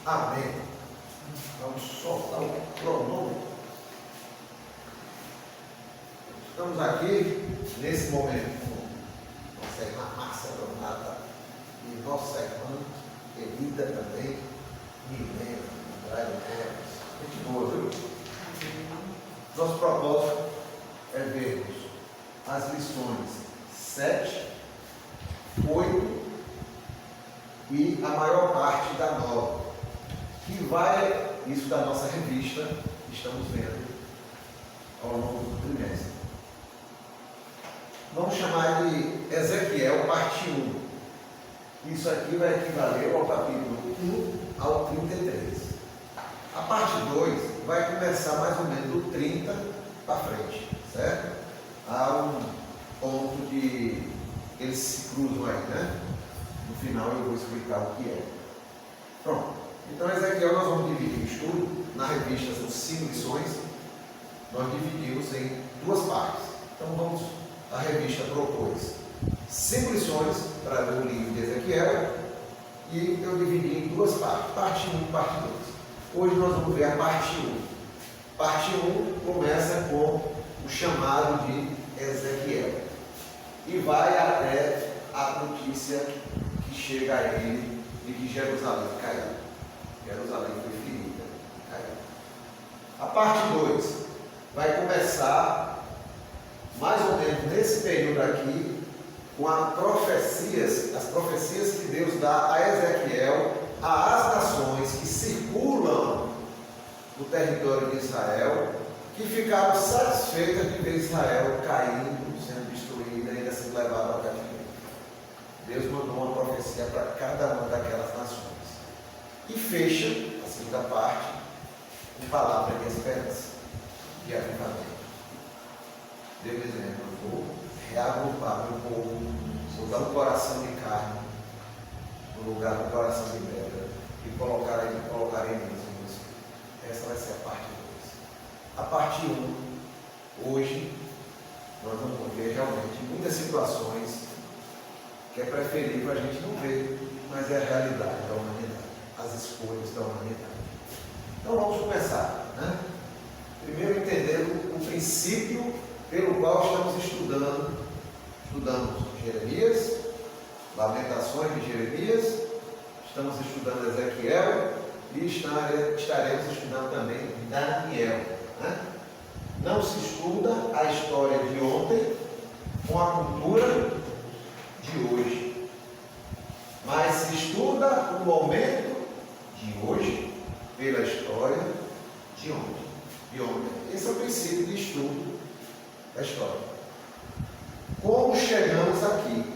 Amém. Vamos soltar o cronômetro. Estamos aqui, nesse momento, com nossa irmã Márcia Donata e nossa irmã Elida também, Milena, Andrade Neves. Gente boa, viu? Nosso propósito é vermos as lições 7, 8 e a maior parte da 9, que vai, isso da nossa revista, que estamos vendo ao longo do trimestre. Vamos chamar de Ezequiel, parte 1. Isso aqui vai equivaler ao capítulo 1 ao 33. A parte 2 vai começar mais ou menos do 30 para frente, certo? Há um ponto de eles se cruzam aí, né? No final eu vou explicar o que é. Pronto. Então, Ezequiel, nós vamos dividir o estudo. Na revista são 5 lições. Nós dividimos em 2 partes. Então, a revista propôs 5 lições para ler o livro de Ezequiel. E eu dividi em 2 partes. Parte 1 e parte 2. Hoje nós vamos ver a parte 1. Parte 1 começa com o chamado de Ezequiel. E vai até a notícia que chega a ele de que Jerusalém caiu. Jerusalém foi ferida, caiu. A parte 2 vai começar mais ou menos nesse período aqui com as profecias que Deus dá a Ezequiel às nações que circulam no território de Israel, que ficaram satisfeitas de ver Israel caindo, sendo destruída e ainda sendo levada ao cativeiro. Deus mandou uma profecia para cada uma daquelas nações. E fecha a segunda parte com palavra de esperança, de avivamento. Deus dizendo: eu vou reagrupar meu povo, vou dar um coração de carne no lugar do coração de pedra e colocarei neles em você. Essa vai ser a parte 2. A parte 1, hoje, nós vamos ver realmente muitas situações que é preferível a gente não ver, mas é a realidade da humanidade, as escolhas da humanidade. Então vamos começar, né? Primeiro entendendo o princípio pelo qual estamos estudando. Estudamos Jeremias, Lamentações de Jeremias, estamos estudando Ezequiel e estaremos estudando também Daniel, né? Não se estuda a história de ontem com a cultura de hoje, mas se estuda o momento de hoje pela história de ontem. Esse é o princípio de estudo da história. Como chegamos aqui?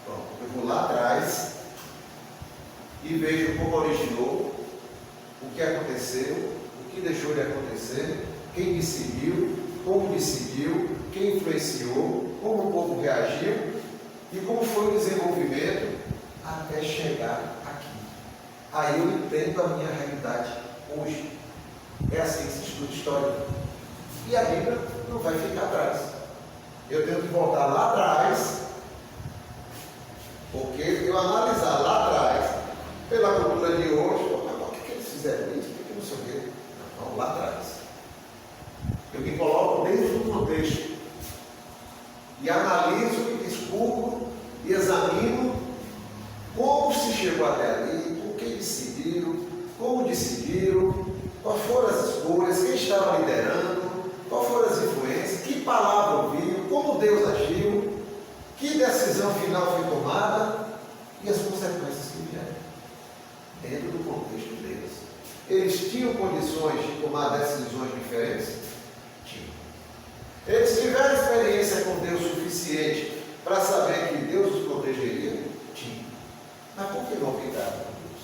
Pronto, eu vou lá atrás e vejo como originou, o que aconteceu, o que deixou de acontecer, quem decidiu, como decidiu, quem influenciou, como o povo reagiu e como foi o desenvolvimento até chegar aqui. Aí eu entendo a minha realidade hoje. É assim que se estuda história. E a Bíblia não vai ficar atrás. Eu tenho que voltar lá atrás, porque eu analisar lá atrás, pela cultura de hoje, por que eles fizeram isso? Por que não sei o quê? Não, lá atrás. Eu me coloco dentro do contexto e analiso e descubro e examino como se chegou até ali, por que decidiram, como decidiram, quais foram as escolhas, quem estava liderando, quais foram as influências, que palavra ouviu, como Deus agiu, que decisão final foi tomada e as consequências que vieram dentro do contexto deles. Eles tinham condições de tomar decisões diferentes? Tinham. Eles tiveram experiência com Deus suficiente para saber que Deus os protegeria? Tinham. Mas por que não optaram por Deus?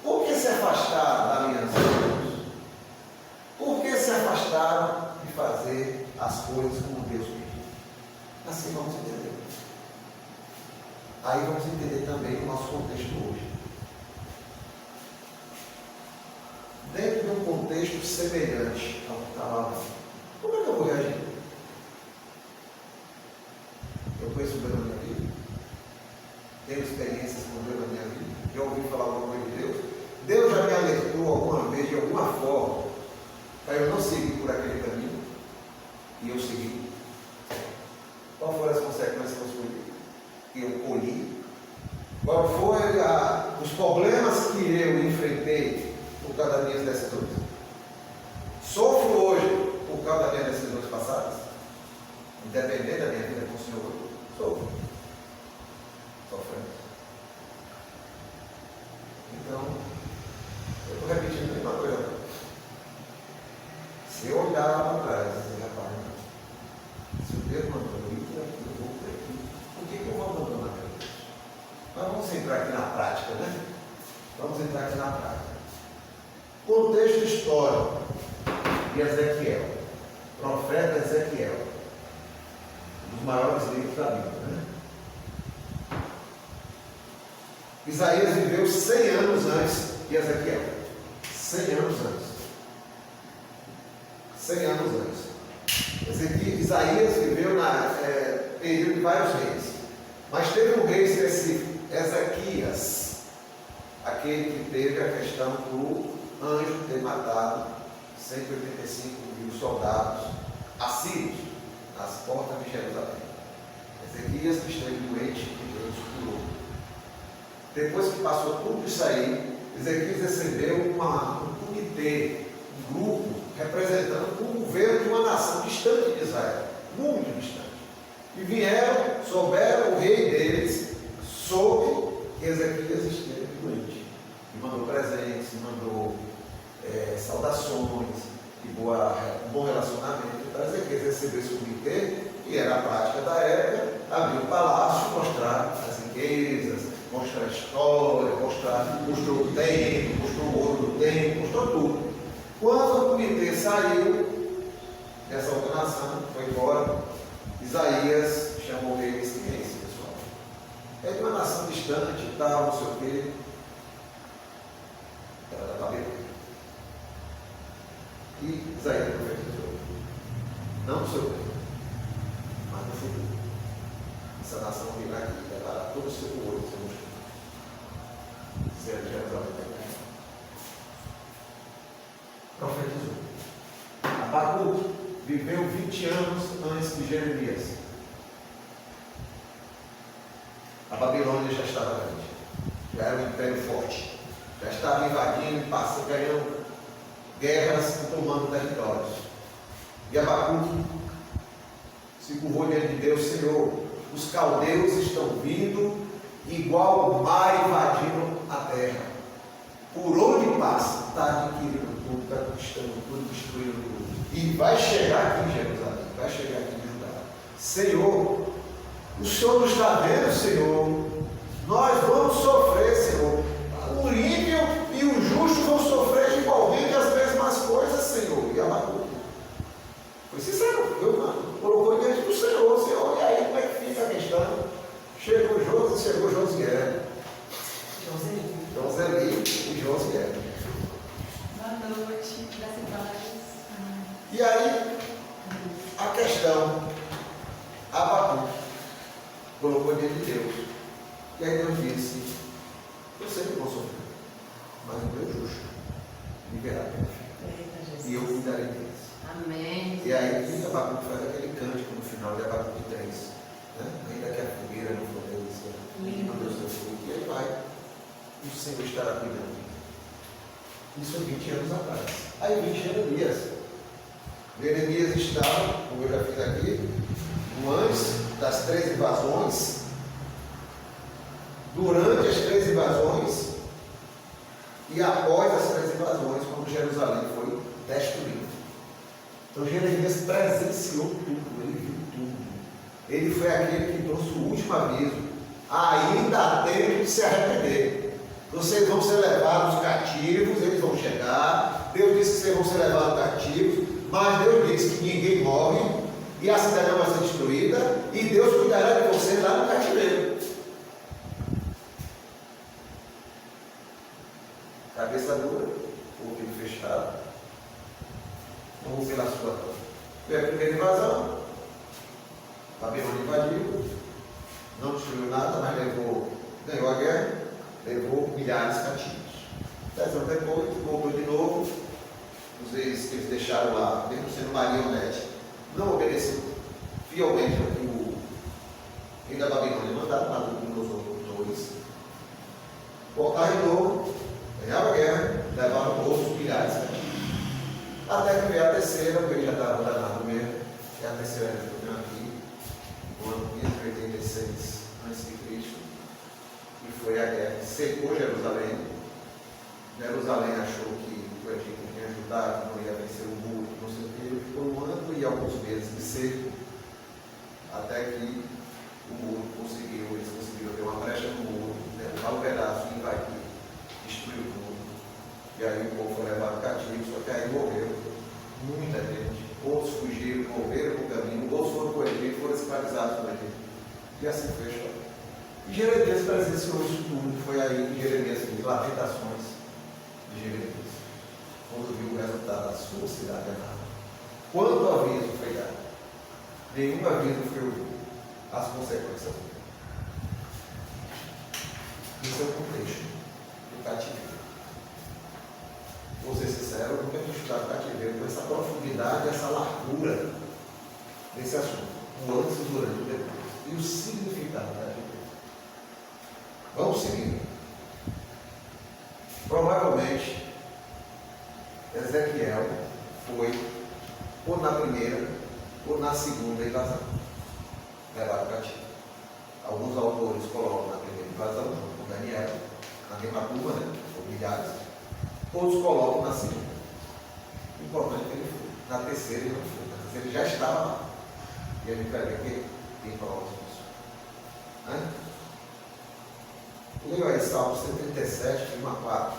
Por que se afastaram da aliança de Deus? Por que se afastaram de fazer as coisas como Deus pediu? Assim vamos entender. Aí vamos entender também o nosso contexto hoje. Dentro de um contexto semelhante ao que está lá, como é que eu vou reagir? Eu conheço Deus na minha vida, tenho experiências com Deus na minha vida, já ouvi falar alguma coisa de Deus. Deus Aí eu não segui por aquele caminho e eu segui. Qual foram as consequências que eu colhi? Qual foram os problemas que eu enfrentei por causa das minhas decisões? Sofro hoje por causa das minhas decisões passadas? Independente da minha vida com o Senhor, sofro. Sofrendo. Então, eu estou repetindo a mesma coisa. Se eu olhar lá para trás e dizer, rapaz, se o Deus mandou eu ir por aqui, eu vou por aqui, por que eu vou abandonar aquilo? Mas vamos entrar aqui na prática, né? Vamos entrar aqui na prática. Contexto histórico de Ezequiel. Profeta Ezequiel. Um dos maiores livros da Bíblia, né? Isaías viveu 100 anos antes de Ezequiel. 100 anos antes. 100 anos antes. Isaías viveu no período de vários reis. Mas teve um rei específico, Ezequias, aquele que teve a questão do anjo ter matado 185 mil soldados assírios nas portas de Jerusalém. Ezequias esteve doente e Deus curou. Depois que passou tudo isso aí, Ezequias recebeu um comitê, um grupo, representando o governo de uma nação distante de Israel, muito distante. E vieram, souberam, o rei deles soube que Ezequias esteve doente. E mandou presentes, mandou saudações, e bom relacionamento. Para Ezequias receber esse comitê, que era a prática da época, abrir o palácio, mostrar as riquezas, mostrar a história, mostrou o templo, mostrou o ouro do templo, mostrou tudo. Quando o comitê saiu dessa ordenação, foi embora, Isaías chamou ele e disse: quem é esse pessoal? É de uma nação distante e tal, não sei o quê. Era da Babilônia. E Isaías profetizou: não no seu tempo, mas no futuro. Essa nação virá aqui, levará todo o seu ouro, seu mostrou. Jerusalém. Profetizou. Abacuque viveu 20 anos antes de Jeremias. A Babilônia já estava grande, já era um império forte, já estava invadindo, ganhando guerras e tomando territórios. E Abacuque se curvou diante de Deus: Senhor, os caldeus estão vindo igual o mar invadindo a terra. Por onde passa, está adquirindo tudo, está conquistando tudo, destruindo tudo. E vai chegar aqui em Jerusalém, vai chegar aqui em Judá. Senhor, o Senhor nos está vendo, Senhor. Nós vamos sofrer, Senhor. O ímpio e o justo vão sofrer igualmente as mesmas coisas, Senhor. E Abacuque foi sincero, colocou diante do Senhor: Senhor, e aí como é que fica a questão? Chegou Josié. Joseli e Josié. Boa noite, graças a Deus. E aí, a questão, Abacuque colocou diante de Deus. E aí Deus disse: eu sempre vou sofrer, mas o meu justo viverá pela fé. E eu cuidarei deles. Amém. E aí, Abacuque faz aquele cântico no final de Abacuque 3. Né? Ainda que a fogueira não for Deus, não deu seu fruto. E aí vai. O Senhor estará cuidando. Isso há 20 anos atrás. Aí vem Jeremias. Jeremias estava, como eu já fiz aqui, antes das 3 invasões, durante as 3 invasões e após as 3 invasões, quando Jerusalém foi destruída. Então Jeremias presenciou tudo, ele viu tudo. Ele foi aquele que trouxe o último aviso: ainda há tempo de se arrepender. Vocês vão ser levados cativos, eles vão chegar. Deus disse que vocês vão ser levados cativos, mas Deus disse que ninguém morre e a cidade não vai ser destruída, e Deus cuidará de vocês lá no cativeiro. Cabeça dura, ouvido fechado, não ouvi na sua voz. Foi a primeira invasão. Babilônia invadiu, não destruiu nada, mas ganhou a guerra, levou milhares cativos. 10 anos depois, voltou de novo, os reis que eles deixaram lá, mesmo sendo marionete, não obedeceu fielmente ao que o rei da Babilônia mandava, Nabucodonosor II. Voltar de novo, ganhava a guerra, levava outros milhares. Até que veio a terceira, o rei já estava danado mesmo, e a terceira que eu tenho aqui, no ano 586 a.C., e foi a guerra que secou Jerusalém. Jerusalém achou que o Egito tinha ajudado, que não ia vencer o muro, não sei o que, ele ficou um ano e alguns meses de seco, até que o muro eles conseguiram ter uma brecha no muro, levar um pedaço e invadir, destruir o muro. E aí o povo foi levado cativo, só que aí morreu muita gente. Outros fugiram, morreram no caminho, outros foram para o Egito, foram escravizados no Egito. E assim foi a história. E Jeremias presenciou isso tudo, foi aí que Jeremias fez lamentações de Jeremias, quando viu o resultado da sua cidade amada. Quanto aviso foi dado? Nenhum aviso foi ouvido. As consequências. Isso é o contexto do cativeiro. Vou ser sincero, eu nunca tinha estudado cativeiro com essa profundidade, essa largura desse assunto. O antes, o durante e o depois. E o significado do cativeiro. Vamos seguir. Provavelmente, Ezequiel foi ou na primeira ou na segunda invasão, levado cativo. Alguns autores colocam na primeira invasão, junto com Daniel, na mesma turma, né? Por milhares. Outros colocam na segunda. O importante é que ele foi. Na terceira ele não foi. Na terceira ele já estava lá. E a gente vai ver que tem provas disso. Leia aí Salmo 137, 1 a 4.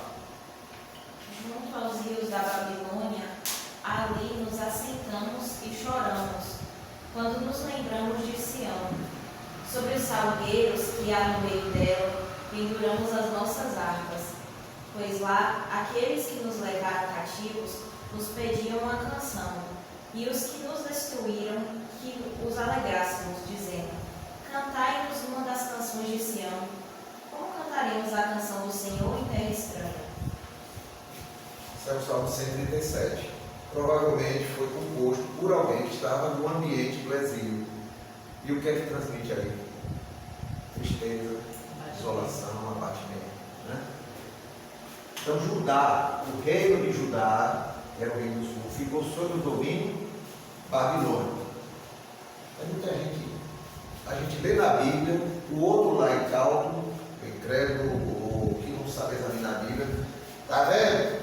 Junto aos rios da Babilônia, ali nos assentamos e choramos, quando nos lembramos de Sião. Sobre os salgueiros que há no meio dela, penduramos as nossas harpas, pois lá aqueles que nos levaram cativos nos pediam uma canção, e os que nos destruíram que os alegrássemos, dizendo: cantai-nos uma das canções de Sião. Como cantaremos a canção do Senhor em terra estranha? Esse é o Salmo 137. Provavelmente foi composto por alguém que estava no ambiente do exílio. E o que é que transmite aí? Tristeza, desolação, abatimento. Né? Então Judá, o reino de Judá, era o reino do sul, ficou sob o domínio babilônico. A gente lê na Bíblia, o outro laical, o incrédulo, o que não sabe examinar a Bíblia, está vendo?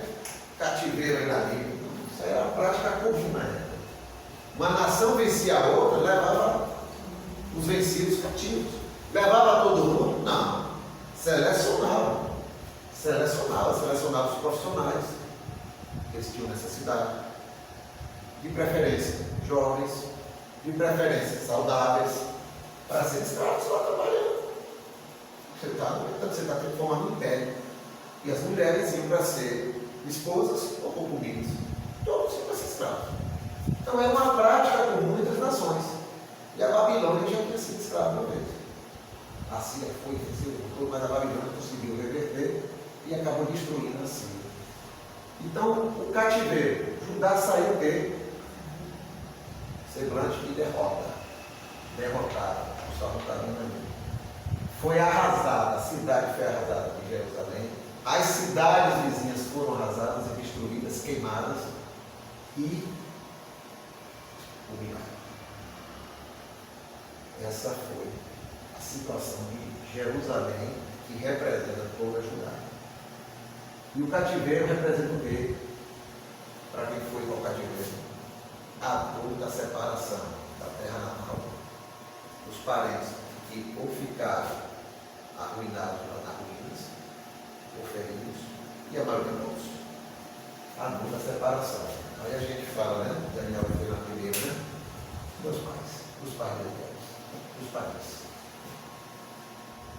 Cativeiro aí na Bíblia. Isso aí era uma prática comum na época. Uma nação vencia a outra, levava os vencidos cativos. Levava todo mundo? Não. Selecionava os profissionais que eles tinham necessidade. De preferência, jovens, de preferência, saudáveis, para serem escravos lá trabalhando. Você está transformando um império. E as mulheres iam para ser esposas ou concubinas. Todos iam para ser escravos. Então era uma prática comum entre as nações. E a Babilônia já tinha sido escrava uma vez. A Síria foi vencida, mas a Babilônia conseguiu reverter e acabou destruindo a Síria. Então, o cativeiro, Judá saiu de semblante de derrota, derrotada, o Salmo está vindo ali. Foi arrasada, a cidade foi arrasada de Jerusalém, as cidades vizinhas foram arrasadas e destruídas, queimadas e humilhadas. Essa foi a situação de Jerusalém, que representa toda a Judá. E o cativeiro representa o quê? Para quem foi para o cativeiro? A dor da separação da terra natal. Os parentes que ou ficaram arruinados lá nas ruínas, ou feridos, e a maioria mortos. A dor da separação. Aí a gente fala, né? Daniel foi na primeira, né? Meus pais, os pais de Deus, os pais.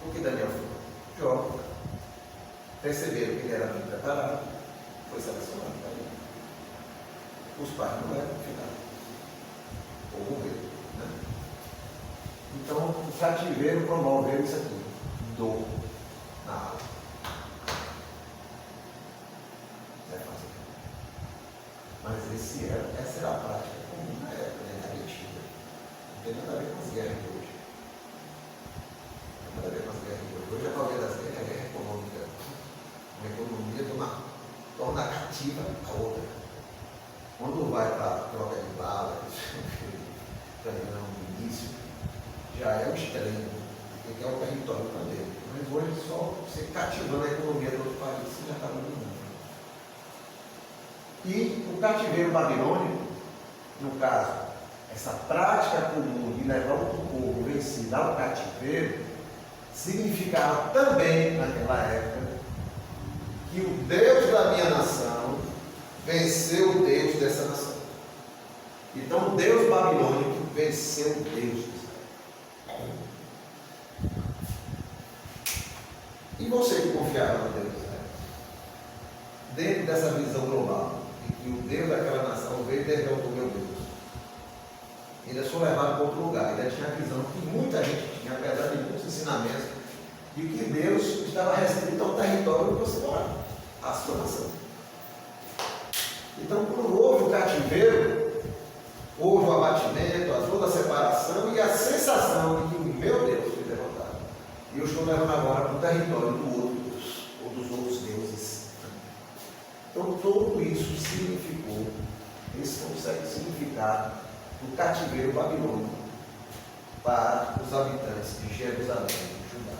O que Daniel foi? Jó. Perceberam que ele era bem preparado, foi selecionado para ele. Os pais não eram, ficaram. Ou morreram. Né? Então, o cativeiro promoveu isso aqui. Dor na alma. É fácil. com as guerras de hoje. Não tem nada a ver com as guerras de hoje. Hoje a maioria das guerras é guerra econômica. Uma economia torna cativa a outra. Quando vai para a troca de bala, no início, já é o extremo, porque é o território também. Mas hoje só você cativando a economia do outro país, você já está dominando. E o cativeiro babilônico, no caso, essa prática comum de levar outro povo vencido ao cativeiro, significava também, naquela época, que o Deus da minha nação venceu o Deus dessa nação. Então o Deus babilônico venceu o Deus de Israel. E você que confiava no Deus de Israel? Dentro dessa visão global, em que o Deus daquela nação veio e derrotou meu Deus. Ele foi levado para outro lugar. Ele tinha a visão que muita gente tinha, apesar de muitos ensinamentos, de que Deus estava restrito ao território que você mora, à sua nação. Então, quando houve o cativeiro, houve o abatimento, toda a separação e a sensação de que o meu Deus foi derrotado. E eu estou levando agora para o território do outro Deus, ou dos outros deuses. Então, tudo isso significou, esse consegue significar o cativeiro babilônico para os habitantes de Jerusalém e Judá.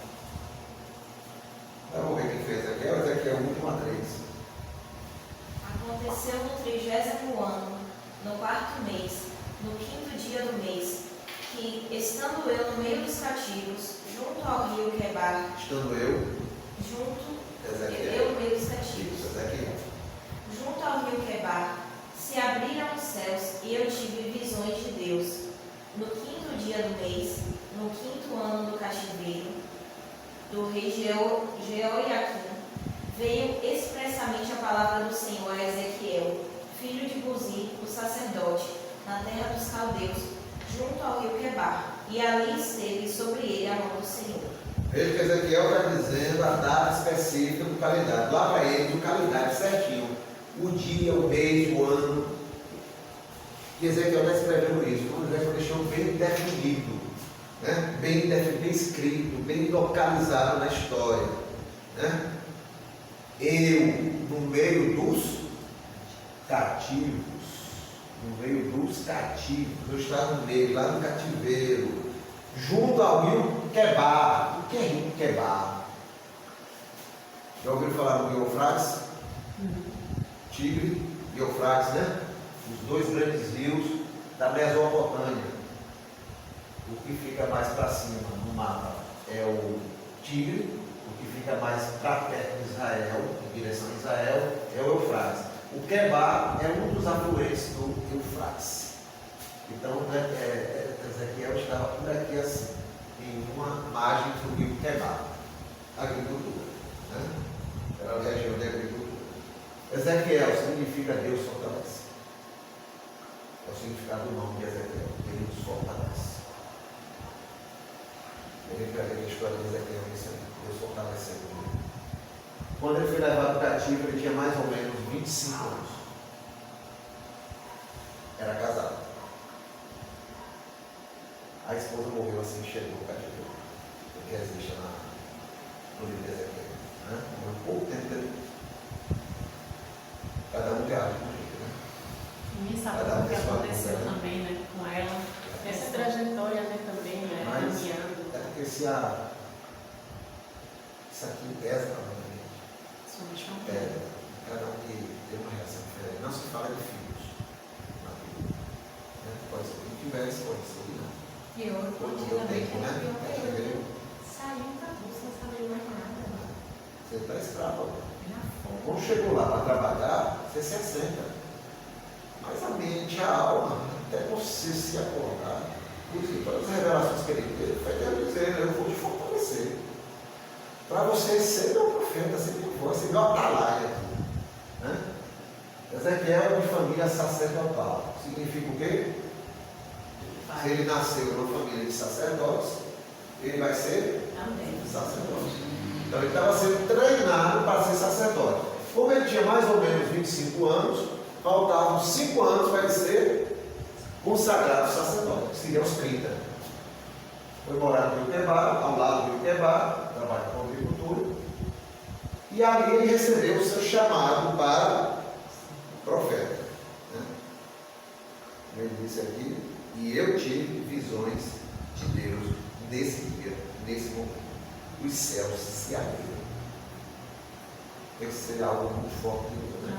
Vamos ver quem fez Ezequiel. Ezequiel 1:3. Aconteceu no 30º ano, no 4º mês, no 5º dia do mês, que, estando eu no meio dos cativos, junto ao rio Quebar, eu no meio dos cativos, junto ao rio Quebar, se abriram os céus e eu tive visões de Deus. No 5º dia do mês, no 5º ano do cativeiro, do rei Jeoiaquim, veio expressamente a palavra do Senhor a Ezequiel, filho de Buzi, o sacerdote, na terra dos caldeus, junto ao rio Quebar, e ali esteve sobre ele a mão do Senhor. Veja que Ezequiel está dizendo a data específica do calendário. Lá para ele, o calendário certinho. O dia, o mês, o ano. E Ezequiel está escrevendo isso. Então Ezequiel deixou bem definido, né? bem escrito, bem localizado na história. Né? Eu, no meio dos cativos, eu estava no meio, lá no cativeiro, junto ao rio Quebar. O que é rio Quebar? Já ouviram falar do rio Eufrates? Tigre e Eufrates, né? Os dois grandes rios da Mesopotâmia. O que fica mais para cima no mapa é o Tigre, o que fica mais para perto de Israel, em direção a Israel, é o Eufrates. O Quebar é um dos afluentes do Eufrates. Então, Ezequiel estava por aqui assim, em uma margem do rio Quebar, agricultura. Né? Era a região de agricultura. Ezequiel significa Deus fortalece. É o significado do nome de Ezequiel, Deus fortalece. A gente vai ver a história de Ezequiel, Deus fortalecendo. Quando ele foi levado cativo, ele tinha mais ou menos 25 anos. Era casado. A esposa morreu assim que chegou o cativeiro. Porque existe no livro de Ezequiel. Né? Morreu pouco tempo dele. Cada um reage com jeito, né? Ninguém sabe o que aconteceu também, né, com ela. Essa trajetória, né, também, né, caminhando. É porque isso aqui pesa para muita gente. Cada um que tem uma reação diferente. Não se fala de filhos na Bíblia. Né? Pode ser que tivesse, pode ser que não. E eu tempo, né? Saiu da bolsa, não sabia mais nada. Você está escravo. Quando chegou lá para trabalhar, você se assenta. Mas a mente, a alma, até você se acordar, por isso que todas as revelações que ele teve, foi Deus dizendo, eu vou te fortalecer. Para você ser meu profeta, ser meu voz, ser meu atalaia. Né? Ezequiel é de família sacerdotal. Significa o quê? Se ele nasceu numa família de sacerdotes, ele vai ser sacerdote. Então ele estava sendo treinado para ser sacerdote. Como ele tinha mais ou menos 25 anos, faltavam 5 anos para ele ser consagrado sacerdote, que seria aos 30. foi morar no Rio Quebar, ao lado do Rio Quebar, trabalha com agricultura, e ali ele recebeu o seu chamado para profeta. Né? Ele disse aqui, e eu tive visões de Deus nesse dia, nesse momento. Os céus se abriram. Tem que ser algo muito forte. Né?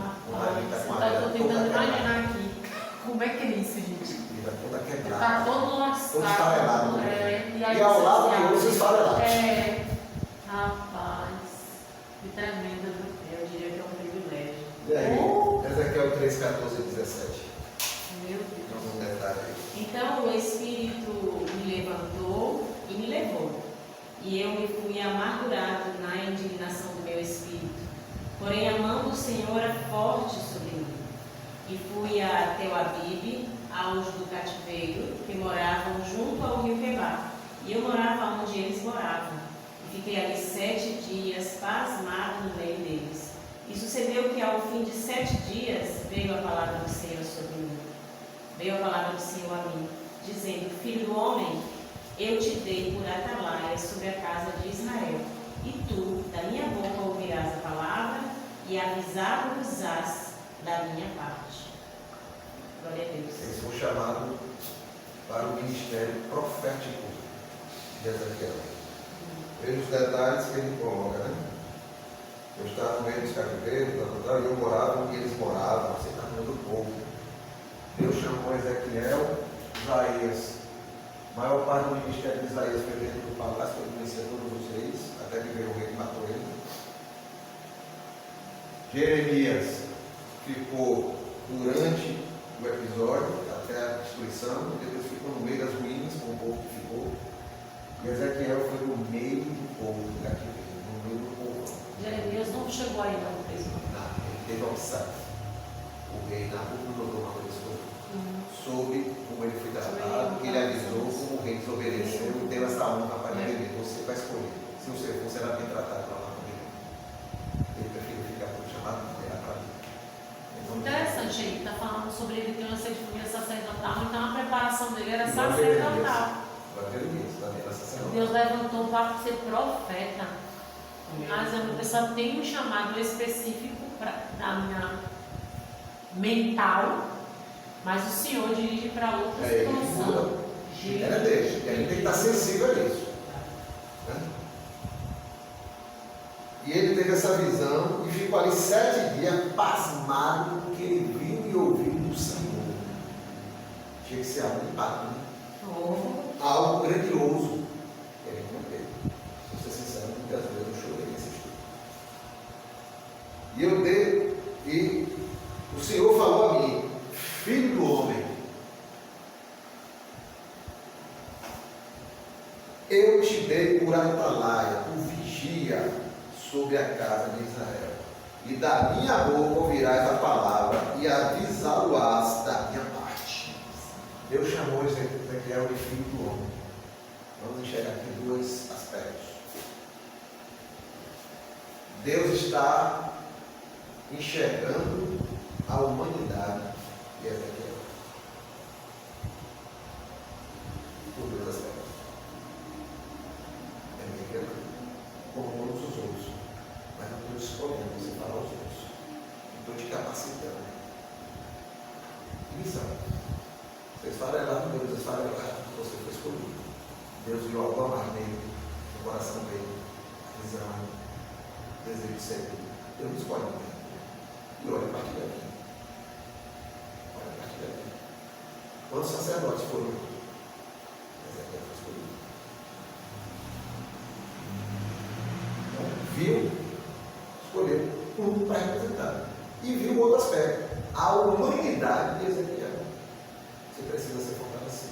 Estou tentando imaginar aqui. Como é que é isso, gente? Toda quebrada. Está todo lascado. Todo esfarelado. E ao lado de outros esfarelados. Rapaz, que tremenda. Eu diria que é um privilégio. E aí? Ezequiel 3, 14 e 17. Meu Deus. Um detalhe aí. Então o Espírito me levantou e me levou, e eu me fui amargurado na indignação do meu espírito. Porém a mão do Senhor é forte sobre mim. E fui a Tel Abibe, aos do cativeiro, que moravam junto ao rio Quebar. E eu morava onde eles moravam. E fiquei ali 7 dias, pasmado no meio deles. E sucedeu que ao fim de 7 dias veio a palavra do Senhor sobre mim. Veio a palavra do Senhor a mim, dizendo: Filho do homem, eu te dei por atalaia sobre a casa de Israel. E tu, da minha boca, ouvirás a palavra e avisar-vos-ás da minha parte. Glória a Deus. Eles foram chamados para o ministério profético de Ezequiel. Veja os detalhes que ele coloca, né? Eu estava no meio dos cativeiros, e eu morava, e eles moravam, você está no meio do povo. Deus chamou Ezequiel, Isaías. A maior parte do ministério de Isaías foi dentro do palácio, que ele conhecia todos os reis, até que veio o rei que matou ele. Jeremias ficou durante o episódio, até a destruição, e depois ficou no meio das ruínas, com o povo que ficou. E Ezequiel foi no meio do povo do cativeiro, no meio do povo. Jeremias não chegou aí, não, mesmo. Não, ele teve a opção. O rei Nabucodonosor mandou isso sobre como ele foi tratado, ele avisou como o rei desobedeceu e deu essa honra para ele. Você vai escolher. Se você for, será bem tratado para lá comigo. Ele prefere ficar por chamado de terra para mim. Interessante aí, está falando sobre ele ter uma cerimônia sacerdotal, então a preparação dele era sacerdotal. Deus levantou para ser profeta. Mas a pessoa tem um chamado específico da minha mental, mas o Senhor dirige para outra situação. Era dele, e a gente tem que estar sensível a isso. Né? E ele teve essa visão e ficou ali 7 dias pasmado com o que ele viu e ouviu do Senhor. Tinha que ser algo impacto, né? Algo grandioso. E a gente não teve. Vou ser sincero, muitas vezes eu chorei nesse estudo. E eu dei, e o Senhor falou a mim: Filho do homem, eu te dei por atalaia, por vigia sobre a casa de Israel. E da minha boca ouvirás a palavra e avisá-lo-ás da minha parte. Deus chamou Ezequiel de filho do homem. Vamos enxergar aqui 2 aspectos. Deus está enxergando a humanidade de Ezequiel. Por 2 aspectos. Ezequiel, como todos os outros. Mas não estou escolhendo você para os outros. Estou te capacitando. Missão. Vocês farelaram, Deus esfarelaram, você foi escolhido. Deus viu algo amar nele, no coração dele, visão, desejo de servir. Deus não escolhe ninguém. E olha a partir daqui. Olha a partir daqui. Quantos sacerdotes foram? Ezequiel foi escolhido. Então, viu, escolheu um para representar. E viu outro aspecto. A humanidade de Ezequiel. Você precisa ser fortalecido.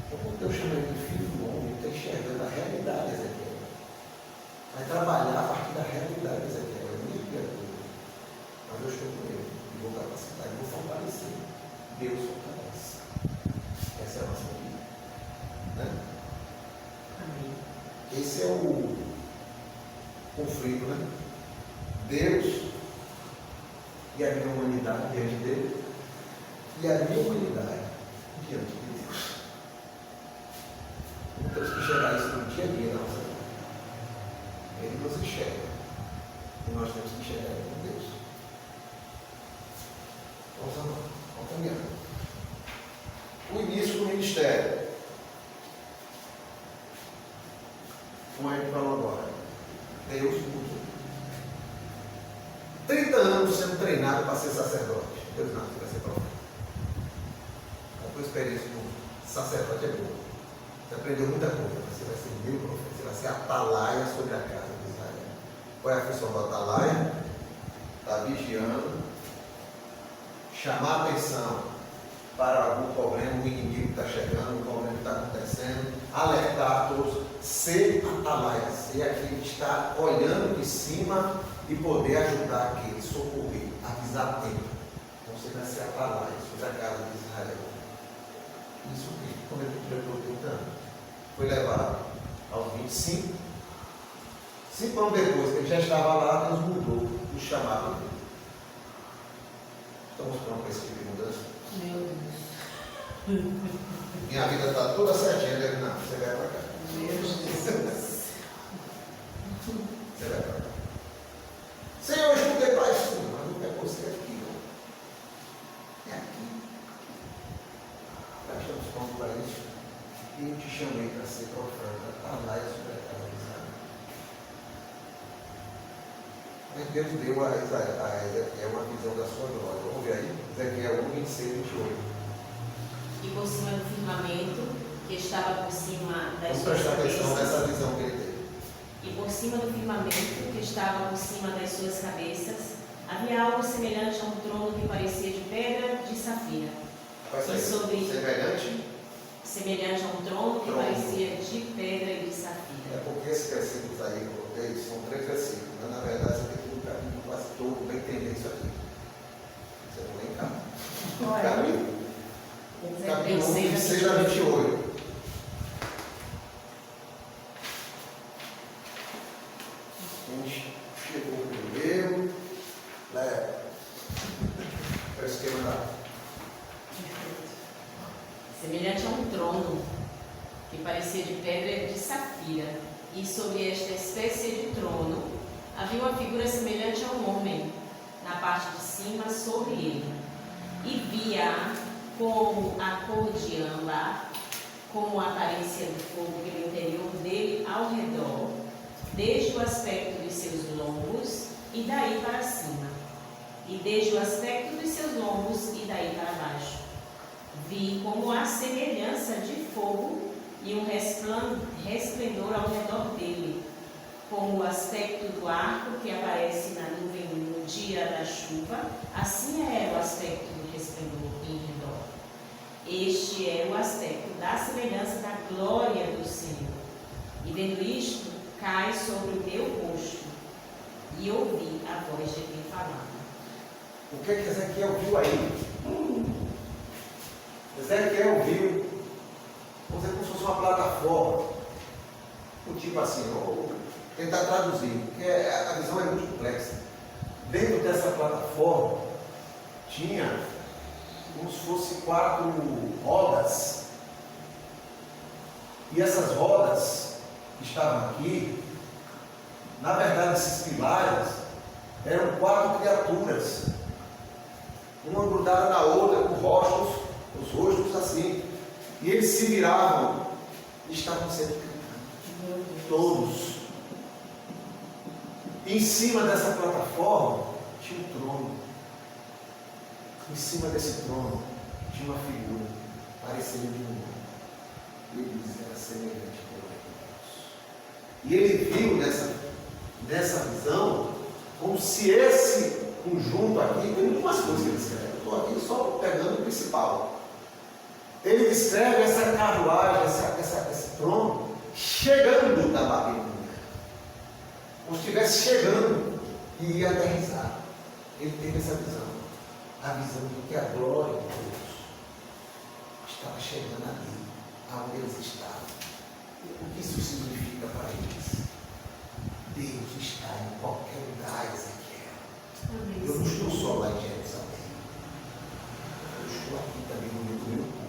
Então, quando Deus chama ele de filho do homem, ele está enxergando a realidade de Ezequiel. Vai trabalhar a partir da realidade de Ezequiel. É minha criatura. Mas eu estou com ele. E vou capacitar. E vou fortalecer. Deus fortalece. Essa é a nossa vida. Né? Amém. Esse é o conflito, né? Deus e a minha humanidade diante dele. E a minha humanidade diante de Deus. Não temos que enxergar isso no dia a dia da nossa vida. Ele nos enxerga. E nós temos que enxergar ele com Deus. Vamos caminhando. O início do ministério. Como a gente falou agora. Deus muda. 30 anos sendo treinado para ser sacerdote. Deus não vai ser profeta. A tua experiência como sacerdote é boa. Você aprendeu muita coisa. Você vai ser meu profeta. Você vai ser atalaia sobre a casa de Israel. Qual é a função do atalaia? Está vigiando, chamar a atenção para algum problema, o inimigo está chegando, o problema está acontecendo, alertar a todos, ser atalaia, ser aquele que está olhando de cima e poder ajudar aquele, socorrer, avisar a tempo. Então você vai ser atalaia sobre a casa de Israel. Isso que, quando ele completou 30 anos, foi levado aos 25. 5 anos depois que ele já estava lá, Deus mudou o chamado dele. Estamos prontos para esse tipo de mudança? Meu Deus. Minha vida está toda certinha. Ele não, você vai para cá. Meu Deus. Você vai para cá. Senhor, eu escutei para isso, mas não é você aqui, não. É aqui. Já estamos prontos para isso. E eu te chamei para ser profeta, para lá e sobre a casa de Israel. Mas Deus deu a Ezequiel uma visão da sua glória. Vamos ver aí? Ezequiel 1, 26, 28. E por cima do firmamento, que estava por cima das Vamos suas prestar atenção cabeças, nessa visão que ele teve. e por cima do firmamento, que estava por cima das suas cabeças, havia algo semelhante a um trono que parecia de pedra de safira. Vai E sobre semelhante? Semelhante a um trono que parecia de pedra e de safira. É porque esses versículos aí, eu coloquei, são 3 versículos. Mas, na verdade, você tem que ir no caminho quase todo para entender isso aqui. Você não vem cá. Caminho 1, 26 a 28. Quem chegou primeiro, leva. É o esquema da. Semelhante a um trono que parecia de pedra de safira, e sobre esta espécie de trono havia uma figura semelhante a um homem, na parte de cima sobre ele, e via como a cor de âmbar, como a aparência do fogo pelo interior dele ao redor, desde o aspecto dos seus lombos e daí para cima, e desde o aspecto dos seus lombos e daí para baixo. Vi como a semelhança de fogo e um resplendor ao redor dele, como o aspecto do arco que aparece na nuvem no dia da chuva, assim era o aspecto do resplendor em redor. Este era o aspecto da semelhança da glória do Senhor. E vendo isto, cai sobre o meu rosto, e ouvi a voz de quem falava. O que Ezequiel viu aí? Ezequiel viu, vamos dizer, como se fosse uma plataforma, um tipo assim, vou tentar traduzir, porque a visão é muito complexa. Dentro dessa plataforma tinha como se fosse 4 rodas, e essas rodas que estavam aqui, na verdade esses pilares eram 4 criaturas, uma grudada na outra, com rostos, os rostos assim, e eles se viravam e estavam sempre cantando, todos. E em cima dessa plataforma tinha um trono. Em cima desse trono tinha uma figura parecida de um homem. E ele era semelhante a Deus. E ele viu nessa visão como se esse conjunto aqui, tem muitas coisas que ele escreve, eu estou aqui só pegando o principal. Ele descreve essa carruagem, esse trono, chegando da Babilônia. Como se estivesse chegando e ia aterrissar. Ele teve essa visão. A visão de que a glória de Deus estava chegando ali, aonde eles estavam. O que isso significa para eles? Deus está em qualquer lugar, Ezequiel. Eu não estou só lá em Jerusalém. Eu estou aqui também no meio do meu povo.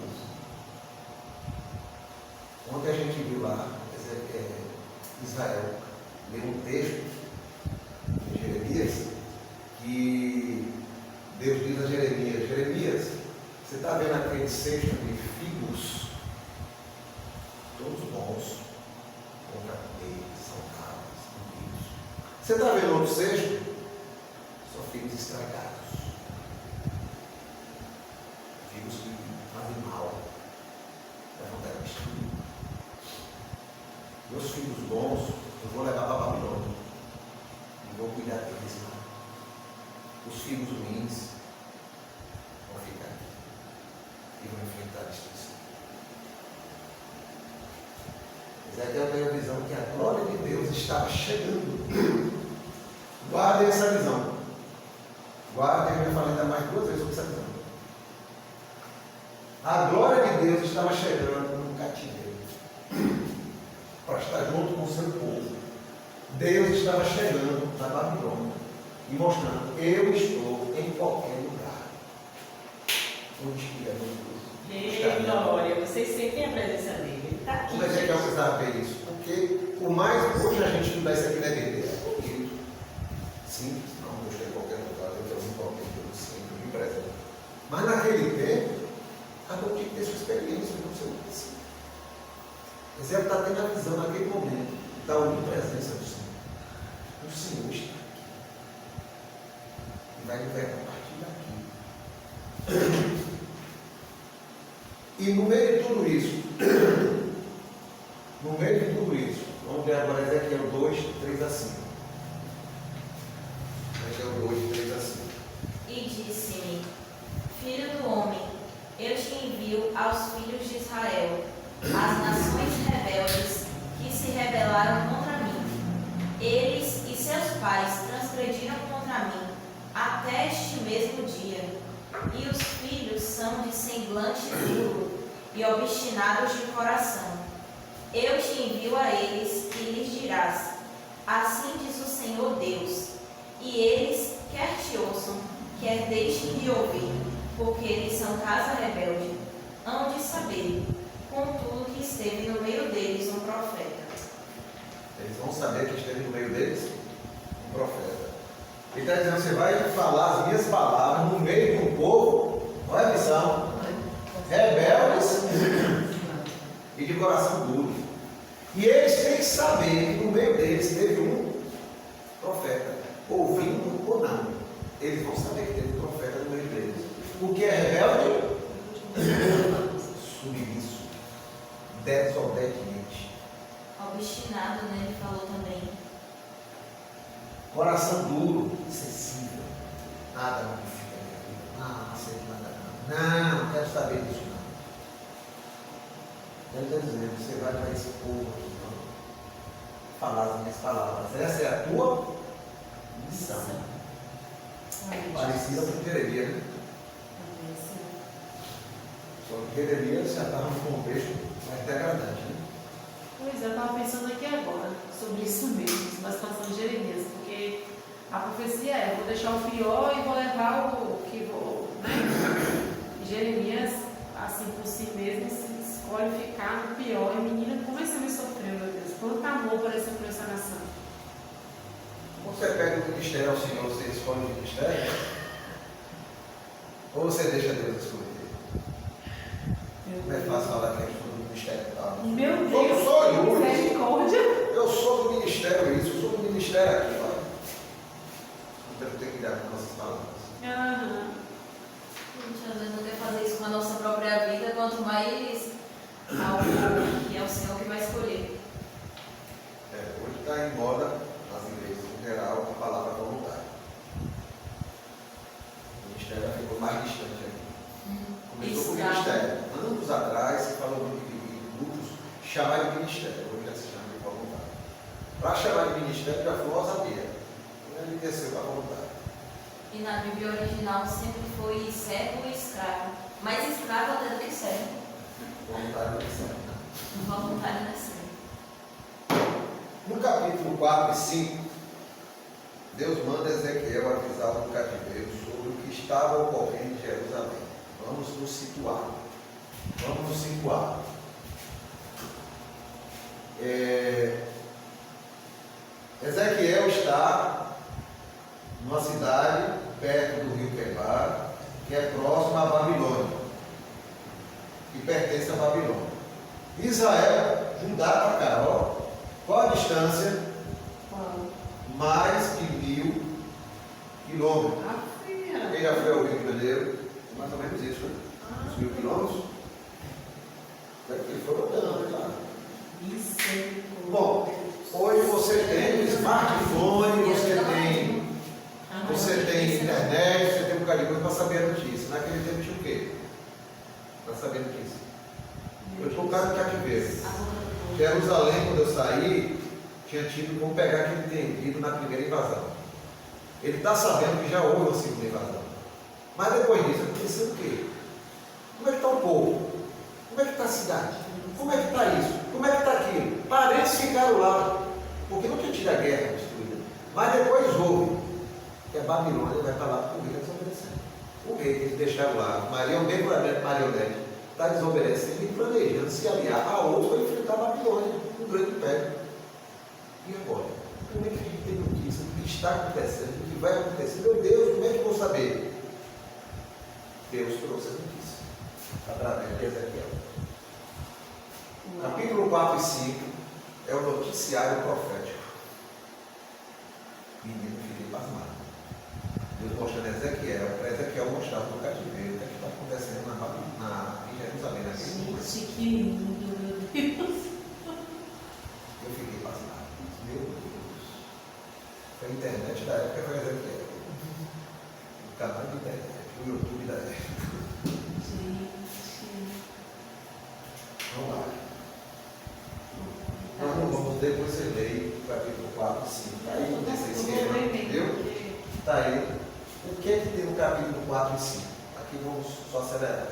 Ontem a gente viu lá, Israel, lê um texto de Jeremias, que Deus diz a Jeremias: Jeremias, você está vendo aquele cesto de figos, todos bons, com capês, saudáveis, bonitos. Você está vendo outro cesto? Só figos estragados, figos que fazem mal, da vontade de destruir. Meus filhos bons, eu vou levar para a Babilônia e vou cuidar deles lá. Os filhos ruins vão ficar aqui e vão enfrentar a destruição. Ezequiel tem a visão que a glória de Deus estava chegando. Guardem essa visão. Guardem, eu já falei ainda mais 2 vezes sobre essa visão. A glória de Deus estava chegando no cativeiro para estar junto com o seu povo. Deus estava chegando na Babilônia e mostrando: eu estou em qualquer lugar. Onde estiver meu Deus. Glória, vocês sentem a presença dele. Ele está aqui. Como é que eu precisava ver isso? Porque por mais hoje a gente estudar isso aqui na igreja, é bonito, simples, não, eu estou em qualquer lugar, eu estou em qualquer lugar, simples, me presente. Mas naquele tempo, cada um tinha que ter sua experiência no seu coração. Ezequiel está tendo a visão naquele momento da onipresença do Senhor. O Senhor está aqui. E vai governar a partir daqui. E no meio de tudo isso, vamos ver agora Ezequiel 2, 3 a 5. Ezequiel 2, 3 a 5. E disse-me: Filho do homem, eu te envio aos filhos de Israel, as nações rebeldes que se rebelaram contra mim. Eles e seus pais transgrediram contra mim até este mesmo dia. E os filhos são de semblante duro e obstinados de coração. Eu te envio a eles e lhes dirás: assim diz o Senhor Deus. E eles, quer te ouçam, quer deixem de ouvir, porque eles são casa rebelde, hão de saber, contudo, que esteve no meio deles um profeta. Eles vão saber que esteve no meio deles um profeta. Ele está dizendo: você vai falar as minhas palavras no meio de um povo, olha a missão, rebeldes e de coração duro. E eles têm que saber que no meio deles teve um profeta, ouvindo ou não. Eles vão saber que teve um profeta no meio deles. O que é rebelde? Submisso, desobediente. Obstinado, né? Ele falou também. Coração duro, sensível. Nada modifica a minha vida. Não sei nada não. Não quero saber disso não. Ele está dizendo: você vai para esse povo aqui, não? Falar as minhas palavras. Essa é a tua missão. Parecida com Jeremias, né? Só que Jeremias já estava num contexto mais degradante, né? Pois é, eu estava pensando aqui agora sobre isso mesmo, sobre a situação de Jeremias, porque a profecia é: eu vou deixar o pior e vou levar o que vou, né? E Jeremias, assim por si mesmo, se escolhe ficar no pior. E menina, como esse homem sofreu, meu Deus, quanto amor pareceu por essa nação. Você pega o ministério ao Senhor, você escolhe o ministério? Ou você deixa Deus escolher? Não é fácil falar que a gente do ministério tal. Meu Deus, misericórdia. Eu sou do ministério isso, eu sou do ministério aquilo. Então eu tenho que cuidar com nossas palavras. Gente, às vezes não quer fazer isso com a nossa própria vida, quanto mais algo que é o Senhor que vai escolher. Hoje está em moda, nas igrejas em geral, a palavra voluntária. O ministério ficou mais distante aqui. Começou com o ministério. Anos atrás, se falou de grupos, chamar de ministério. Hoje já se chama de voluntário. Para chamar de ministério, já foi ousadia. Ele desceu para voluntário. E na Bíblia original sempre foi servo e escravo. Mas escravo até do que servo. Voluntário não é servo. Voluntário não é servo. No capítulo 4 e 5, Deus manda Ezequiel avisar no cativeiro sobre o que estava ocorrendo em Jerusalém. Vamos nos situar. Ezequiel está numa cidade perto do rio Quebar, que é próximo à Babilônia, que pertence à Babilônia. Israel, Judá para cá, ó. Qual a distância? Mais de 1000 quilômetros. Quem já foi ao Rio de Janeiro? Mais ou menos isso, né? Uns 1000 quilômetros? Daqui foram andando, claro. Bom, hoje você tem smartphone, você tem internet, você tem um bocado de coisa para saber a notícia. Naquele tempo tinha o quê? Para saber a notícia. Eu estou um cara de cativeiro. Jerusalém, quando eu saí, tinha tido como pegar aquele entendido na primeira invasão. Ele está sabendo que já houve uma segunda invasão. Mas depois disso, aconteceu o quê? Como é que está o povo? Como é que está a cidade? Como é que está isso? Como é que está aquilo? Parentes ficaram lá, porque não tinha tido a guerra destruída. Mas depois houve, que a Babilônia vai estar lá com o rei desobedecendo. O rei que eles deixaram lá, marionete, está desobedecendo e planejando se aliar a outros para enfrentar a Babilônia, um grande império. E agora? Como é que a gente tem notícia do que está acontecendo, do que vai acontecer? Meu Deus, como é que eu vou saber? Deus trouxe a notícia através de Ezequiel. Capítulo 4 e 5 é o noticiário profético. Menino, fiquei pasmado. Deus mostrando Ezequiel, para Ezequiel mostrar no cativeiro o que está acontecendo em Jerusalém naquele momento. Gente, que lindo, meu Deus. Eu fiquei pasmado. Meu Deus. Foi a internet da época, foi Ezequiel. O canal de internet, o YouTube da época. Vamos lá. Nós não vamos depois você ler o capítulo 4 e 5. Está aí nesse esquema, entendeu? Está aí. O que é que tem no capítulo 4 e 5? Aqui vamos só acelerar,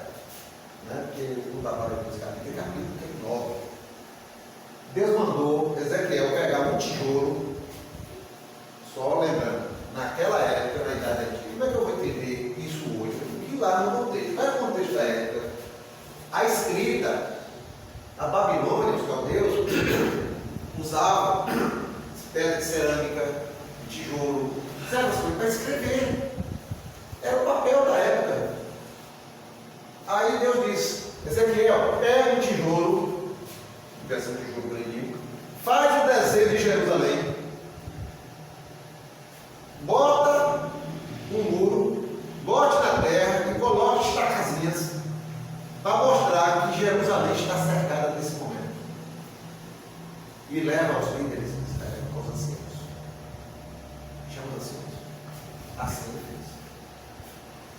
né? Porque não dá para ler dois capítulos. Tem capítulo que é 9. Deus mandou Ezequiel pegar um tijolo, só lembrando, naquela época, na Idade Antiga. Como é que eu vou entender isso hoje? Porque lá no contexto, qual é o contexto da época? A escrita, a Babilônia, os caldeus, usavam pedra de cerâmica, tijolo, usavam as coisas para escrever. Era o papel da época. Aí Deus disse: Ezequiel, pega um tijolo, peça um tijolo grandinho, faz o desenho de Jerusalém, bota um muro, bote na terra e coloque estacazinhas para mostrar que Jerusalém está cercada nesse momento. E leva aos líderes, aos anciãos. Chama os anciãos. Assim ele fez.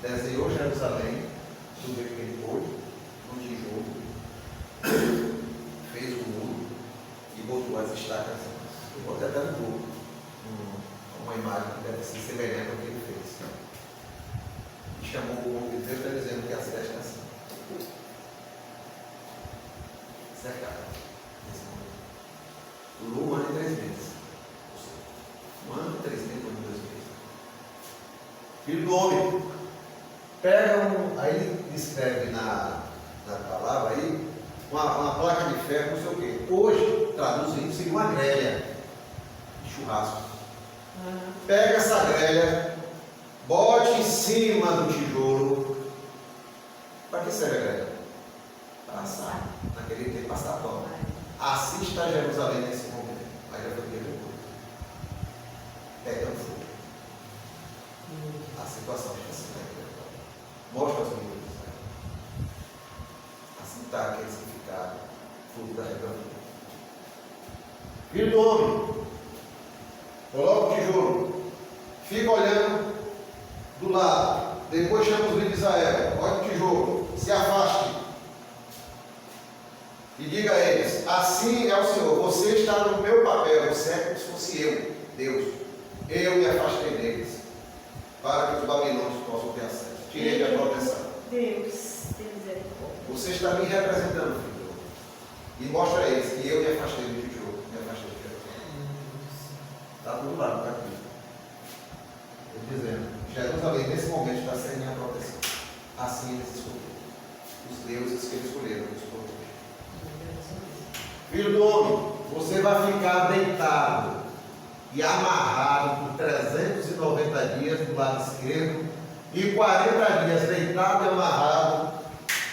Desenhou Jerusalém do jeito que ele pôde, no tijolo, fez o muro e botou as estacas. Eu botei até no grupo uma imagem que deve ser semelhante ao que ele fez. E chamou o povo de Deus, está dizendo que a cidade está assim. Cercado. Durou 1 ano e 3 meses. 1 ano e 3 meses, 1 ano e 2 meses. Filho do homem, pega aí ele escreve na palavra aí, uma placa de ferro, não sei o quê. Hoje, traduzindo, seria uma grelha de churrasco. Pega essa grelha, bote em cima do tijolo. Para que serve a grelha? Para assar. Naquele tempo, passar pão. Assim está Jerusalém nesse momento. Aí já foi depois. Pegando fogo. A situação está assim, né? Mostra as medidas. Assim está aquele significado. Fogo da rebelião. Filho do homem, coloca o tijolo, fica olhando do lado, depois chama os líderes de Israel, olha o tijolo, se afaste e diga a eles: assim é o Senhor, você está no meu papel, você é como se fosse eu, Deus. Eu me afastei deles, para que os babilônios possam ter acesso. Tirei a proteção. Deus, misericórdia. Você está me representando, filho. E mostra a eles que eu me afastei do tijolo, me afastei de Jerusalém. Está tudo lá no capítulo. Estou dizendo: Jerusalém nesse momento está sem minha proteção. Assim eles escolheram. Os deuses que eles escolheram, eles protegem. Filho do homem, você vai ficar deitado e amarrado por 390 dias do lado esquerdo e 40 dias deitado e amarrado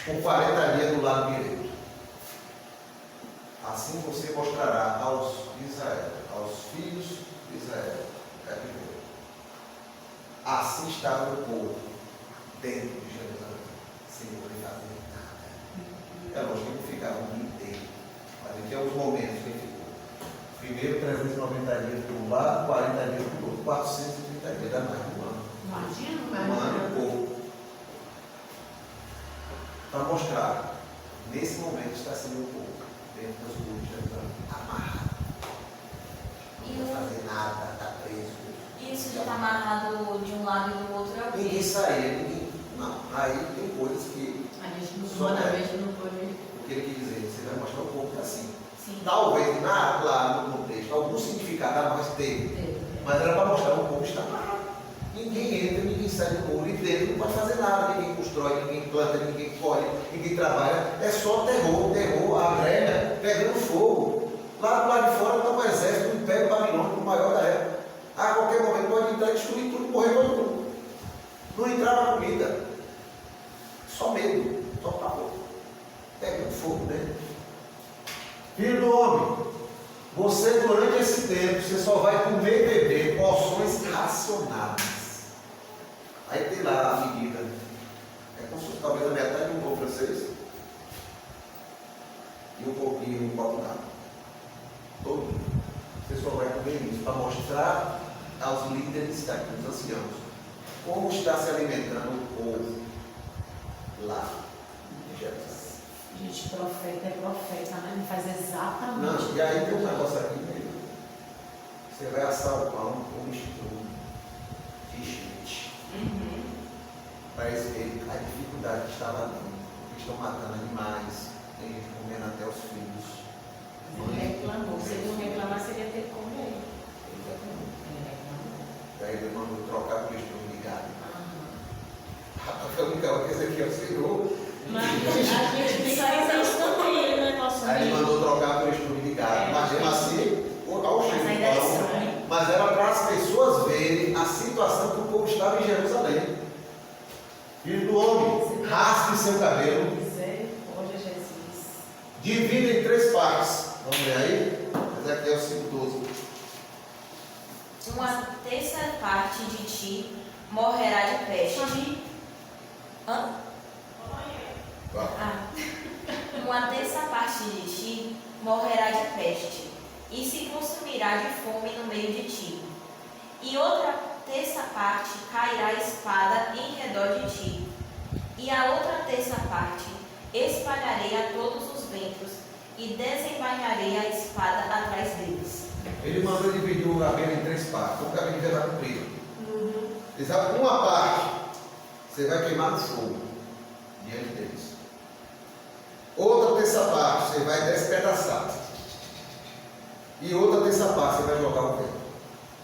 por 40 dias do lado direito. Assim você mostrará aos Israel, aos filhos de Israel. Assim estava o povo dentro de Jerusalém, sem poder fazer nada. É lógico que não ficava o dia inteiro, mas aqui é os momentos que ele ficou. Primeiro 390 dias de um lado, 40 dias do outro, 430 dias, dá mais de um ano. Imagina, Um ano e pouco. Para mostrar, nesse momento está sendo o povo dentro dos muros de Jerusalém, amarrado. Não vai fazer nada, está preso. Isso de estar amarrado de um lado e do outro é o quê? Ninguém saía, ninguém. Não, aí tem coisas que. A gente não só pode, é. a gente não pode. O que ele quis dizer, você vai mostrar o povo assim. Sim. Talvez lá no contexto, algum significado a mais teve. Mas era para mostrar o povo está amarrado. Ninguém entra, ninguém sai do muro e dentro não pode fazer nada. Ninguém constrói, ninguém planta, ninguém colhe, ninguém trabalha. É só terror, a grega pegando fogo. Lá do lado de fora está um exército do Império Babilônico, o maior da época. A qualquer momento pode entrar, destruir tudo, morrer todo mundo. Não entrava comida. Só medo, só pavor. Pegando fogo dentro. Filho do homem, você durante esse tempo, você só vai comer e beber porções racionadas. Aí tem lá a medida. É como se fosse talvez a metade de um pão francês e um pouquinho, um copo d'água. Todo dia. Você só vai comer isso para mostrar aos líderes daqui, os anciãos, como está se alimentando o povo lá em Jerusalém. Gente, profeta é profeta, né? Ele faz exatamente. Não, e aí tem um negócio aqui mesmo. Você vai assar o pão com estrume de gente. Para eles verem a dificuldade que estava ali. Eles estão matando animais, tem gente comendo até os filhos. Ele reclamou. Se ele não reclamar, você ia ter que comer. Ele reclamou. Daí ele mandou trocar por estrume de gado. Rapaz, foi legal que esse aqui é o Senhor. Mas a gente tem que fazer isso também, né, nosso Aí ele amigo? mandou trocar por estrume de gado. Mas mesmo assim, ao Mas ainda é estranho. mas era para as pessoas verem a situação que o povo estava em Jerusalém. Filho do homem, raspe seu cabelo. Misericórdia, Jesus. Divida em 3 partes. Vamos ver aí? Ezequiel 5:12. Uma terça parte de ti morrerá de peste. Hã? Uma terça parte de ti morrerá de peste, e se consumirá de fome no meio de ti. E outra terça parte cairá a espada em redor de ti. E a outra terça parte espalharei a todos os ventos, e desembainharei a espada atrás deles. Ele mandou dividir o cabelo em 3 partes. O cabelo já está comprido. Ele sabe, uma parte você vai queimar no fogo diante deles. Outra terça parte você vai despedaçar. E outra terça parte você vai jogar o vento.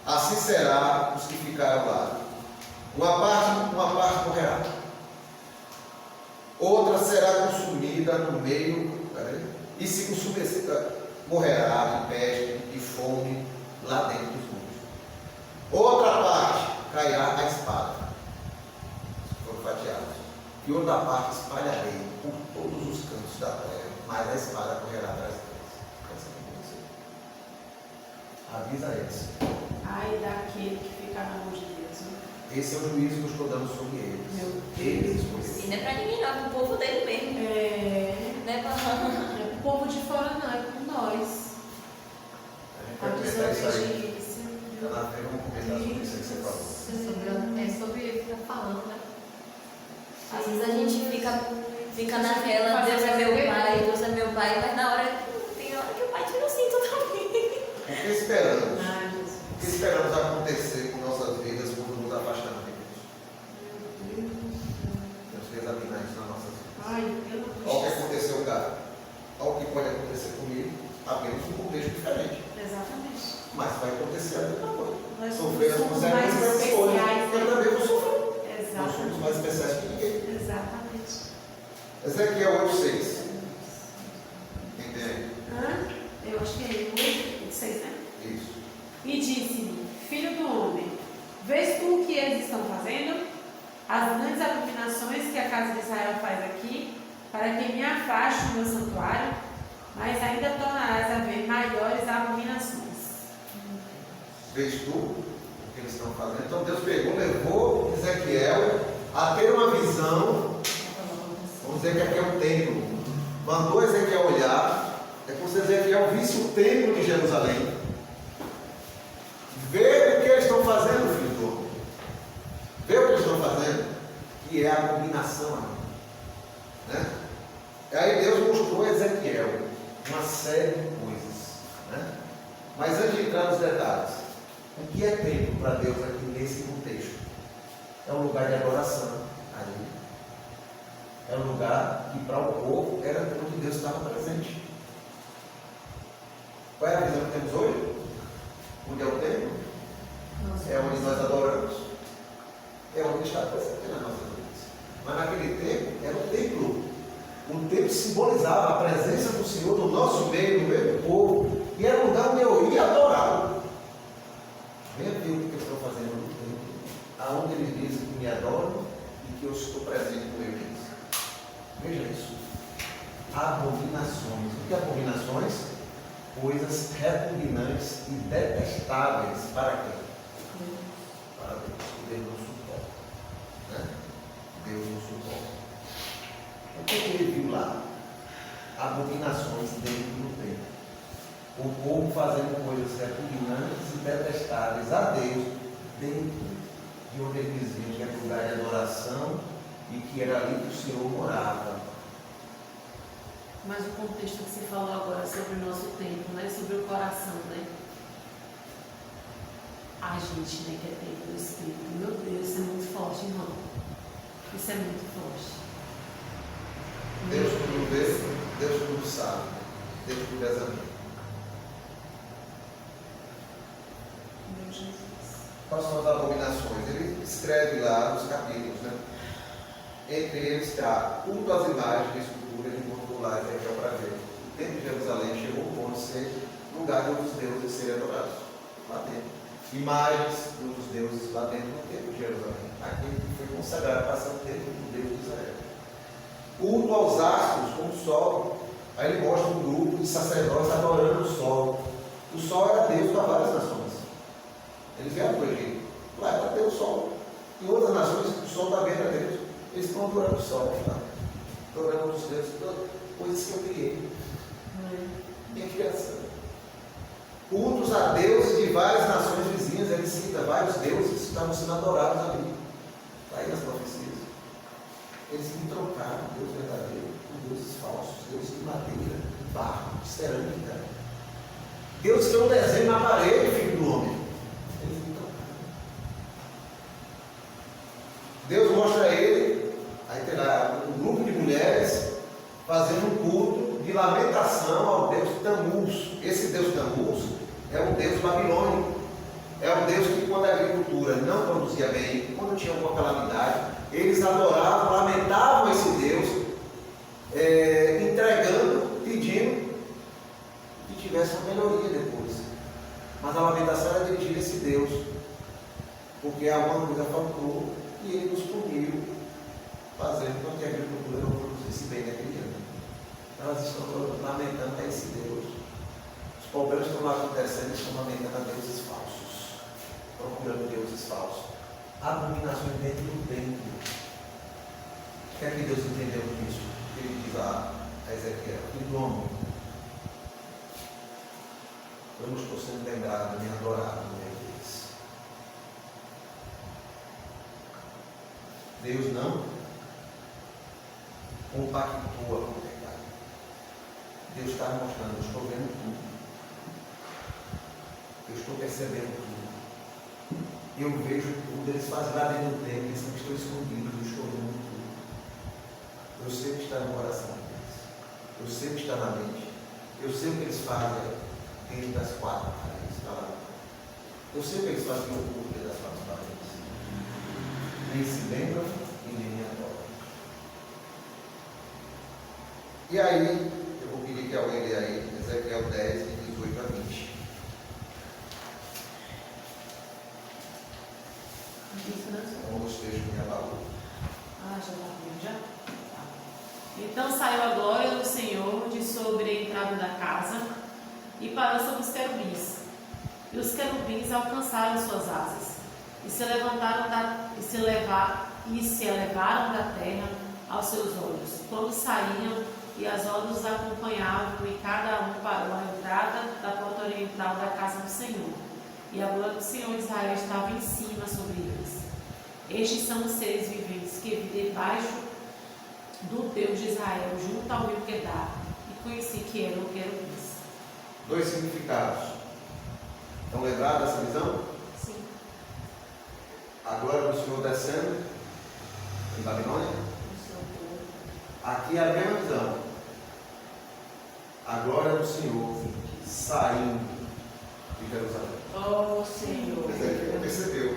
Assim será os que ficaram ao lado. Uma parte morrerá. Outra será consumida no meio. E se consumir, morrerá de peste e fome lá dentro dos muros. Outra parte cairá a espada. Foram fatiados. E outra parte espalharei por todos os cantos da terra, mas a espada correrá atrás deles. Avisa eles. Ai, daquele que fica na mão de Deus. Né? Esse é o juízo que eu estou dando sobre eles. Meu Deus. Eles escolheram. E não é para ninguém, não, é para o povo dele mesmo. Não é para... É pro povo de fora, não, é com nós. A gente vai comentar isso aí. Está na feira, vamos comentar sobre isso que você falou. É sobre ele que está falando, né? Às vezes a gente fica naquela, Deus é meu pai, mas na hora, tem hora que o pai tira o cinto também. O que esperamos? Ai, Jesus. O que esperamos acontecer com nossas vidas quando nos afastamos de Deus? Temos que examinar isso nas nossas vidas. Ai, eu não Olha o que aconteceu, cara. Olha o que pode acontecer comigo, apenas um contexto diferente. Exatamente. Mas vai acontecer a mesma coisa. Nós Sofrer as somos mais consequências das escolhas. especiais, Eu né? também vou sofrer. Nós somos Exatamente. mais especiais que ninguém. Exatamente. Ezequiel 8:6. eu acho que é 8:26, né? Isso. E disse-me: Filho do homem, vês tu o que eles estão fazendo? As grandes abominações que a casa de Israel faz aqui, para que me afaste do meu santuário, mas ainda tornarás a ver maiores abominações. Vês tu o que eles estão fazendo? Então Deus levou Ezequiel a ter uma visão. Vamos dizer que aqui é um templo. Mandou Ezequiel olhar. É como se Ezequiel visse o templo de Jerusalém. Vê o que eles estão fazendo, filho do homem. Vê o que eles estão fazendo, que é a abominação. Né? E aí Deus mostrou a Ezequiel uma série de coisas. Né? Mas antes de entrar nos detalhes, o que é templo para Deus aqui nesse contexto? É um lugar de adoração. Ali. É um lugar que para o povo era onde Deus estava presente. Qual é a visão que temos hoje? Onde é o templo? É onde nós adoramos. É onde está presente nas nossas vidas. Mas naquele tempo era o templo. O templo simbolizava a presença do Senhor no nosso meio, no meio do povo. E era um lugar onde eu ia adorá-lo. Venha ver o que eles estão fazendo no templo. Aonde eles dizem que me adoram e que eu estou presente com eles. Veja isso. Abominações. O que é abominações? Coisas repugnantes e detestáveis para quem? Para Deus. Deus não suporta. Né? Deus não suporta. O que ele viu lá? Abominações dentro do templo. O povo fazendo coisas repugnantes e detestáveis a Deus dentro de onde ele dizia que era lugar de adoração e que era ali que o Senhor morava. Mas o contexto que você falou agora sobre o nosso tempo, né? Sobre o coração, né? A gente, né, que é tempo do Espírito. Meu Deus, isso é muito forte, irmão. Isso é muito forte. Deus tudo vê, Deus tudo sabe. Deus tudo examina. Meu Jesus. Quais são as abominações? Ele escreve lá nos capítulos, né? Entre eles está culto às imagens de escultura, ele botou lá Ezequiel para ver. O templo de Jerusalém chegou ao ponto de ser lugar de outros deuses serem adorados. Lá dentro. Imagens de outros deuses lá dentro do templo de Jerusalém. Aquele que foi consagrado para ser o templo do Deus de Israel. Culto aos astros, como o sol. Aí ele mostra um grupo de sacerdotes adorando o sol. O sol era Deus para várias nações. Eles vieram para o Egito. Lá era Deus o sol. Em outras nações, o sol também era Deus. Eles estão adorando o sol, tá? Adorando os deuses, coisas que eu criei. Minha criação. Cultos a deuses de várias nações vizinhas, ele cita vários deuses que estavam sendo adorados ali. Está aí nas profecias. Eles me trocaram Deus verdadeiro por deuses falsos, deuses de madeira, de barro, de cerâmica. Deus tem um desenho na parede, filho do homem. Eles me trocaram. Deus mostra a ele, aí tem lá um grupo de mulheres fazendo um culto de lamentação ao Deus Tammuz. Esse Deus Tammuz é um Deus babilônico. É um Deus que, quando a agricultura não produzia bem, quando tinha alguma calamidade, eles adoravam, lamentavam esse Deus, entregando, pedindo que tivesse uma melhoria depois. Mas a lamentação era dirigida a esse Deus, porque alguma coisa faltou e ele nos puniu, fazendo com que a agricultura não produzisse bem naquele ano. Elas estão lamentando a esse Deus. Os problemas que estão lá acontecendo, estão lamentando a deuses falsos, procurando deuses falsos. Abominações dentro do templo. O que é que Deus entendeu com isso? Ele diz a Ezequiel: filho do homem, eu não estou sendo lembrado nem adorado no meio deles. Deus não compactua com o pecado. Deus está mostrando: eu estou vendo tudo. Eu estou percebendo tudo. Eu vejo tudo. Eles fazem lá dentro do templo, eles estão escondidos, eu estou vendo tudo. Eu sei o que está no coração deles. Eu sei o que está na mente. Eu sei o que eles fazem dentro das quatro paredes. Está lá. Eu sei o que eles fazem no oculto dentro das quatro paredes. Nem se lembram e nem me adoram. E aí, eu vou pedir que alguém leia aí, Ezequiel 10, Isso, né? Um dos textos que me abalou. Ah, já está vendo, já? Tá. Então saiu a glória do Senhor de sobre a entrada da casa e parou sobre os querubins. E os querubins alcançaram suas asas e se elevaram da terra aos seus olhos. Todos saíam e as olhos os acompanhavam, e cada um parou à entrada da porta oriental da casa do Senhor. E a glória do Senhor de Israel estava em cima sobre eles. Estes são os seres viventes que vi debaixo do Deus de Israel, junto ao rio Quedar, e conheci que eram querubins. 2 significados. Estão lembrados dessa visão? Sim. A glória do Senhor descendo em Babilônia. Aqui é a mesma visão. A glória do Senhor saindo de Jerusalém. Oh, Senhor. Mas ele não percebeu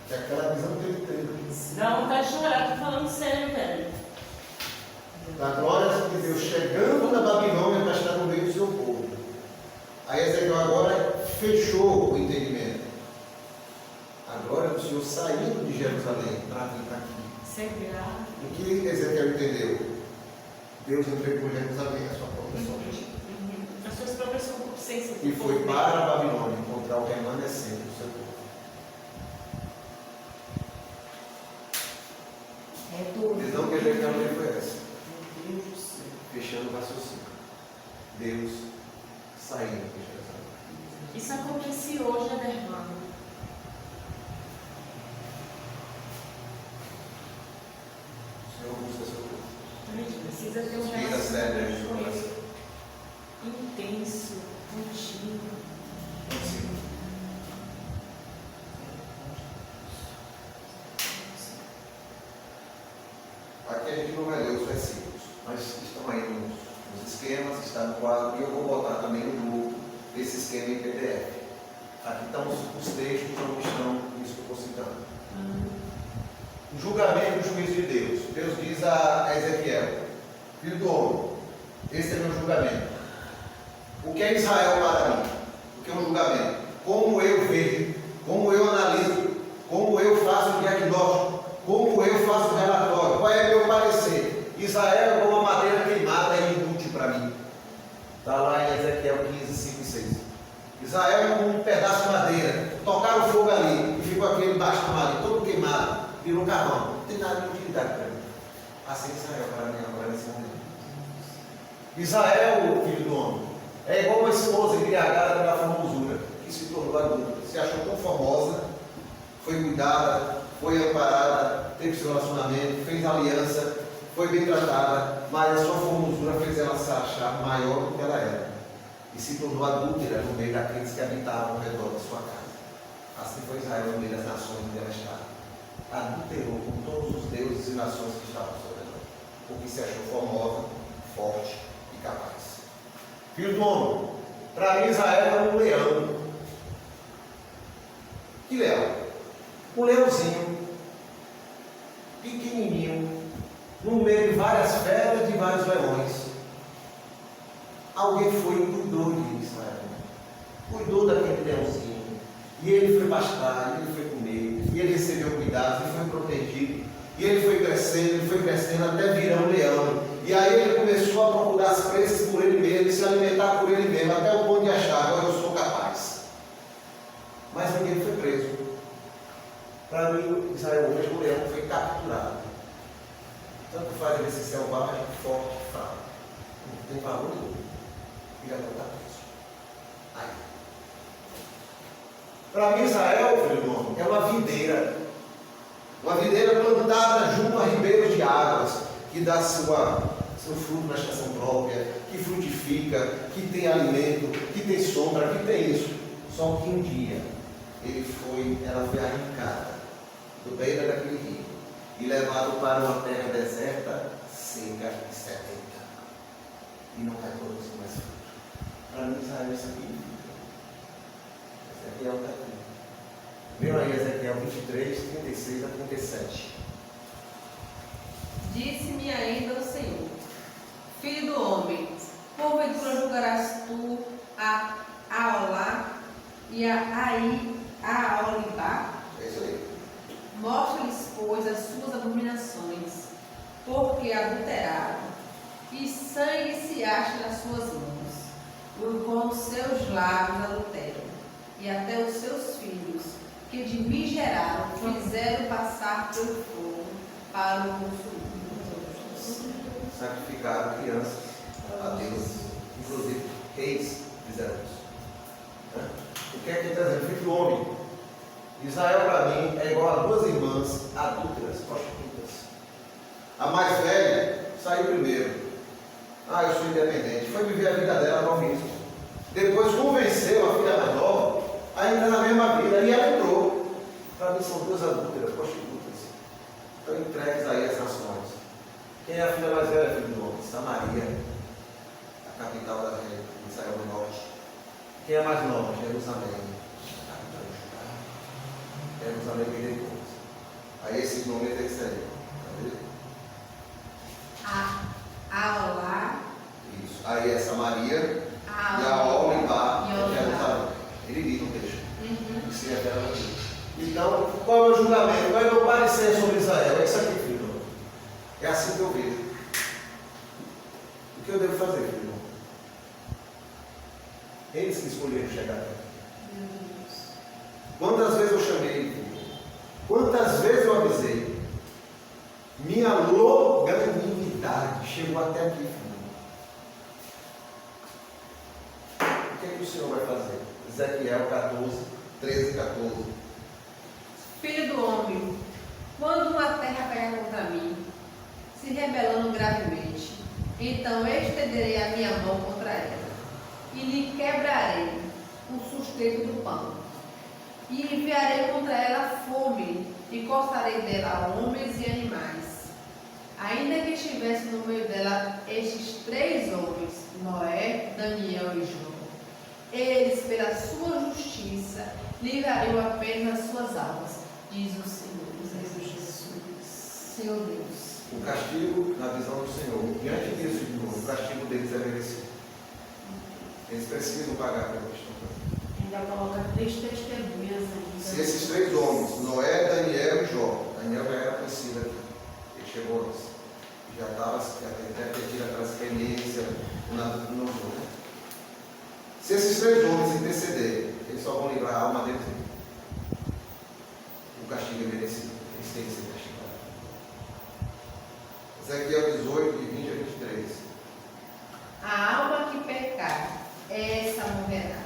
que aquela visão que ele teve. Não, tá chorando, tô falando sério, velho. Da glória de Deus chegando na Babilônia para estar no meio do seu povo. Aí Ezequiel agora fechou o entendimento. A glória do Senhor saindo de Jerusalém para vir para aqui. Sempre lá. O que Ezequiel entendeu? Deus entregou Jerusalém à sua própria sorte. As suas próprias concupiscências. E foi para a Babilônia encontrar o remanescente do seu povo. É duro. A visão que Ezequiel teve foi essa. Meu Deus do céu. Fechando o raciocínio. Deus saindo de Jerusalém. Isso acontece hoje, Adermano. O Senhor busca seu povo. A gente precisa ter um Vida séria de relacionamento com coração. Ele. Intenso, contínuo. Sim. Aqui a gente não vai ler os versículos, mas estão aí nos esquemas, está no quadro, e eu vou botar também no grupo esse esquema em PDF. Aqui estão os textos onde estão isso que eu estou citando. O julgamento e o juízo de Deus. Deus diz a Ezequiel: filho do homem, esse é meu julgamento. O que é Israel para mim? O que é um julgamento? Como eu vejo, como eu analiso, como eu faço o diagnóstico, como eu faço o relatório, qual é meu parecer? Israel é como uma madeira queimada e inútil para mim. Está lá em Ezequiel 15, 5 e 6. Israel é como um pedaço de madeira. Tocaram fogo ali e ficou aquele bastão ali, todo queimado, virou carvão. Não tem nada de utilidade para mim. Assim Israel para mim agora nesse momento. Israel, filho do homem, é igual uma esposa embriagada pela formosura, que se tornou adulta, se achou tão formosa, foi cuidada, foi amparada, teve seu relacionamento, fez aliança, foi bem tratada, mas a sua formosura fez ela se achar maior do que ela era. E se tornou adúltera no meio daqueles que habitavam ao redor da sua casa. Assim foi Israel no meio das nações onde ela estava. Adulterou com todos os deuses e nações que estavam ao seu redor, porque se achou formosa, forte e capaz. Filho do homem, para mim Israel é um leão. Que leão? Um leãozinho, pequenininho, no meio de várias feras e de vários leões. Alguém foi e cuidou de Israel, cuidou daquele leãozinho, e ele foi pastar, ele foi comer, e ele recebeu cuidado, ele foi protegido, e ele foi crescendo até virar um leão. E aí ele começou a procurar as presas por ele mesmo, se alimentar por ele mesmo, até o ponto de achar: agora eu sou capaz. Mas ninguém foi preso. Para mim, Israel hoje, o leão foi capturado. Tanto faz ele ser selvagem, forte, fraco. Não tem valor nenhum. E já está preso. Aí. Para mim, Israel, filho do homem, é uma videira. Uma videira plantada junto a ribeiros de águas, que dá seu fruto na estação própria, que frutifica, que tem alimento, que tem sombra, que tem isso. Só que um dia ela foi arrancada do beira daquele rio e levado para uma terra deserta, seca e sedenta. E não vai produzir mais fruto. Para mim, Israel é isso aqui. Ezequiel está aqui. Viu aí Ezequiel 23, 36 a 37. Disse-me ainda o Senhor: filho do homem, porventura julgarás tu a Aolá e a Aolibá? É isso aí. Mostra-lhes, pois, as suas abominações, porque adulteraram, e sangue se acha nas suas mãos, com os seus lábios adulteram, e até os seus filhos, que de mim geraram, fizeram passar pelo fogo para o consumir. Sacrificaram crianças a Deus, inclusive reis fizeram isso. O que é que ele está dizendo? Filho do homem, Israel para mim é igual a duas irmãs adúlteras, prostitutas. A mais velha saiu primeiro. Eu sou independente. Foi viver a vida dela novíssima. Depois convenceu a filha mais nova a entrar na mesma vida e ela entrou. Para mim são duas adúlteras, prostitutas. Estão entregues aí as nações. Quem é a filha mais velha, filho do homem? Samaria, a capital da região de Israel do Norte. Quem é a mais nova? Jerusalém. Jerusalém vem depois. Aí esse nome é terceiro. Aolá. Isso. Aí é Samaria e a Olibá é Jerusalém. Ele diz no texto. Que se revela aqui. Então, qual é o meu julgamento? Qual é o meu parecer sobre Israel? É isso aqui, filho. É assim que eu vejo. O que eu devo fazer, filho? Eles que escolheram chegar até. Quantas vezes eu chamei? Quantas vezes eu avisei? Minha longanimidade chegou até aqui, filho. O que é que o Senhor vai fazer? Ezequiel 14, 13 e 14. Filho do homem, quando uma terra pegar contra mim, se rebelando gravemente, então eu estenderei a minha mão contra ela, e lhe quebrarei o sustento do pão, e enviarei contra ela fome, e cortarei dela homens e animais. Ainda que estivesse no meio dela estes três homens, Noé, Daniel e João, eles, pela sua justiça, livrariam apenas suas almas, diz o Senhor, Jesus. Senhor Deus. O castigo, na visão do Senhor, diante disso, o castigo deles é merecido. Eles precisam pagar pelo que estão fazendo. Ainda coloca 3 testemunhas aí. Se esses três homens, Noé, Daniel e Jó, Daniel já era conhecido aqui, ele chegou antes, já estava até pedindo aquela experiência no jogo. Se esses três homens intercederem, eles só vão livrar a alma deles. O castigo é merecido, eles têm que ser castigados. Ezequiel 18, de 20 a 23. A alma que pecar, essa morrerá.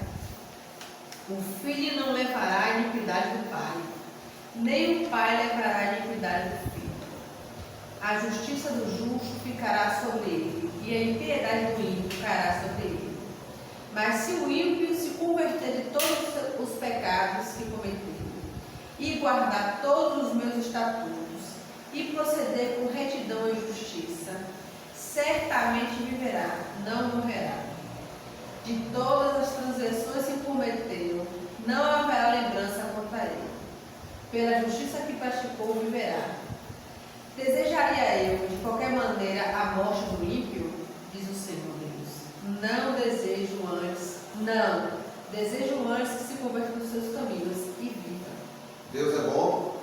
O filho não levará a iniquidade do pai, nem o pai levará a iniquidade do filho. A justiça do justo ficará sobre ele, e a impiedade do ímpio ficará sobre ele. Mas se o ímpio se converter de todos os pecados que cometeu, e guardar todos os meus estatutos, e proceder com retidão e justiça, certamente viverá, não morrerá. De todas as transgressões que cometeu, não haverá lembrança contra ele. Pela justiça que praticou, viverá. Desejaria eu, de qualquer maneira, a morte do ímpio? Diz o Senhor Deus. Não desejo antes, não. Desejo antes que se converta nos seus caminhos e viva. Deus é bom?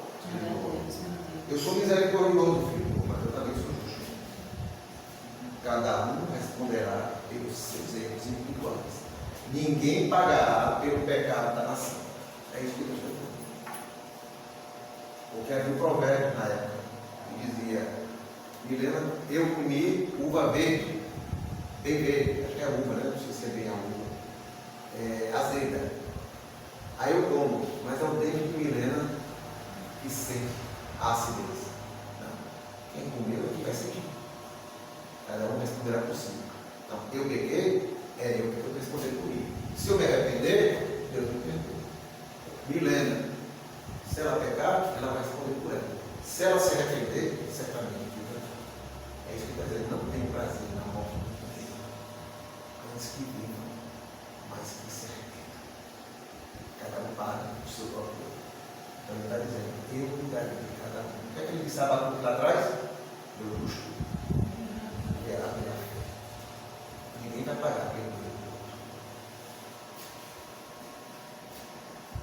Eu sou misericordioso, filho, mas eu também sou justo. Cada um responderá pelos seus erros individuais. Ninguém pagará pelo pecado da nação. É isso que Deus está falando. Porque havia um provérbio na época que dizia: Milena, eu comi uva verde, bem verde, acho que é uva, né? Não sei se é bem a uva, azeda. Aí eu como, mas é o dente de Milena que sente a acidez. Não. Quem comeu é que vai sentir. Cada um responderá por si. Então, eu peguei, eu que vou responder comigo. Se eu me arrepender, Deus me perdoa. Milena, se ela pecar, ela vai responder por ela. Se ela se arrepender, certamente. É isso que está dizendo. Não tem prazer na morte do Deus. Antes que vivam, mas que se arrependam. Cada um paga o seu próprio erro. Então ele está dizendo: eu cuidarei de cada um. O que é que ele disse lá atrás? Eu justo. É a minha fé. Ninguém vai pagar pelo erro do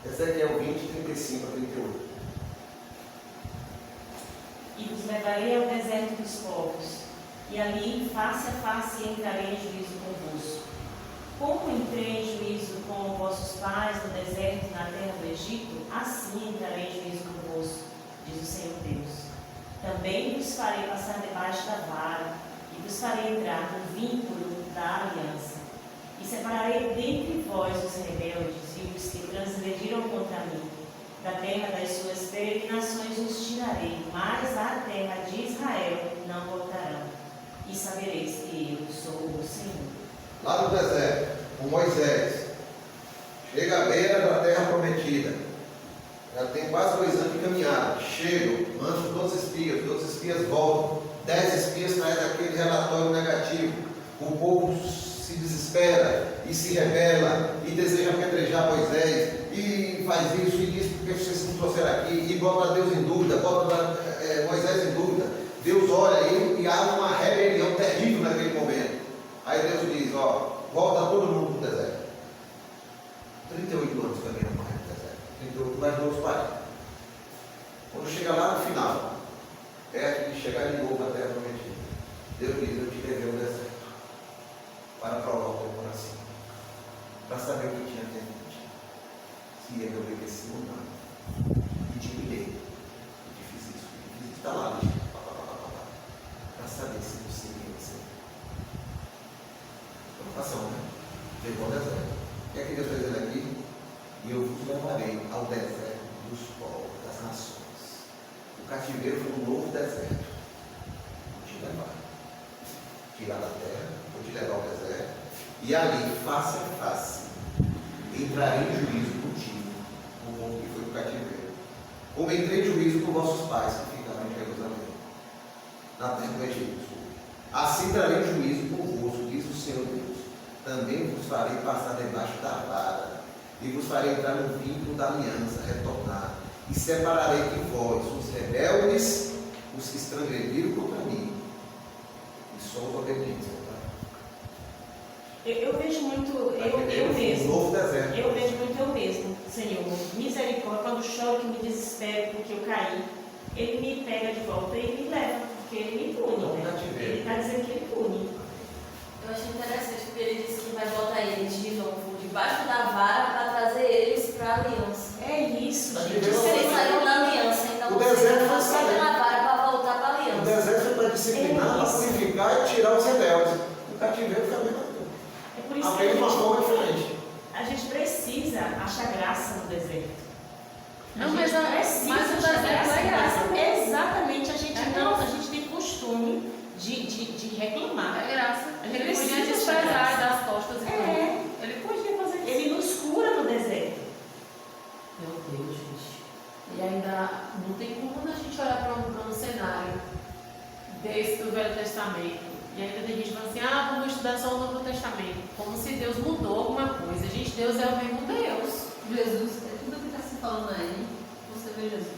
outro. Ezequiel 20, 35 a 38. e vos levarei ao deserto dos povos, e ali face a face entrarei em juízo convosco. Como entrei em juízo com vossos pais no deserto, na terra do Egito, assim entrarei em juízo convosco, diz o Senhor Deus. Também vos farei passar debaixo da vara, e vos farei entrar no vínculo da aliança. E separarei dentre vós os rebeldes e os que transgrediram contra mim. Da terra das suas peregrinações os tirarei, mas à terra de Israel não voltarão. E sabereis que eu sou o Senhor. Lá no deserto, com Moisés, chega à beira da terra prometida. Já tem quase 2 anos de caminhada. Chegam, mandam 12 espias voltam. 10 espias trazem aquele relatório negativo. O povo se desespera e se rebela e deseja apedrejar Moisés e faz isso e diz porque vocês não trouxeram aqui e bota Deus em dúvida, bota Moisés em dúvida. Deus olha e há uma rebelião terrível naquele momento. Aí Deus diz, volta todo mundo para o deserto. 38 anos caminhando para o deserto. 38 mais 12, 40. Quando chega lá no final, perto de chegar de novo à terra prometida, Deus diz, eu te levei ao deserto para provar o teu coração, para saber o que tinha dentro de ti, se ele obedeceu ou não. E te humilhei, e te fiz isso, está lá, para saber se você ia ser. Provação, né? Levou ao deserto. O que é que Deus está dizendo aqui? E eu vos levarei ao deserto dos povos, das nações. O cativeiro foi um novo deserto. Vou te levar. Tirar da terra, vou te levar ao deserto. E ali, face a face, entrarei em juízo contigo, o povo que foi para o cativeiro. Como entrei em juízo com vossos pais que ficaram em Jerusalém, na terra do Egito. Assim trarei juízo convosco, diz o Senhor Deus. Também vos farei passar debaixo da vara, e vos farei entrar no vínculo da aliança, retornar, e separarei de vós os rebeldes, os que transgrediram contra mim, e só os obedientes. Eu vejo muito eu mesmo. Novo deserto. Eu vejo muito eu mesmo, Senhor. Misericórdia, quando choro que me desespero porque eu caí, Ele me pega de volta e me leva, porque Ele me pune. Ele está dizendo que Ele pune. Eu achei interessante porque ele disse que vai botar eles de novo debaixo da vara para trazer eles para a aliança. É isso, gente. Eles saíram da aliança, então o deserto foi sair na vara para voltar para a aliança. O deserto foi para disciplinar, para purificar e tirar os rebeldes. O cativeiro foi a mesma coisa. É por isso apenas que uma forma diferente. A gente precisa achar graça no deserto. Não, mas o deserto é graça. Exatamente, a gente tem costume de reclamar. É graça. A gente Ele precisa podia desprezar das costas e tudo. Ele podia fazer isso. Ele nos cura no deserto. Meu Deus, gente. E ainda não tem como a gente olhar para um cenário desse do Velho Testamento. E ainda tem gente falando assim, vamos estudar só o Novo Testamento. Como se Deus mudou alguma coisa. Gente, Deus é o mesmo Deus. Jesus, tudo que está se falando aí, você vê Jesus.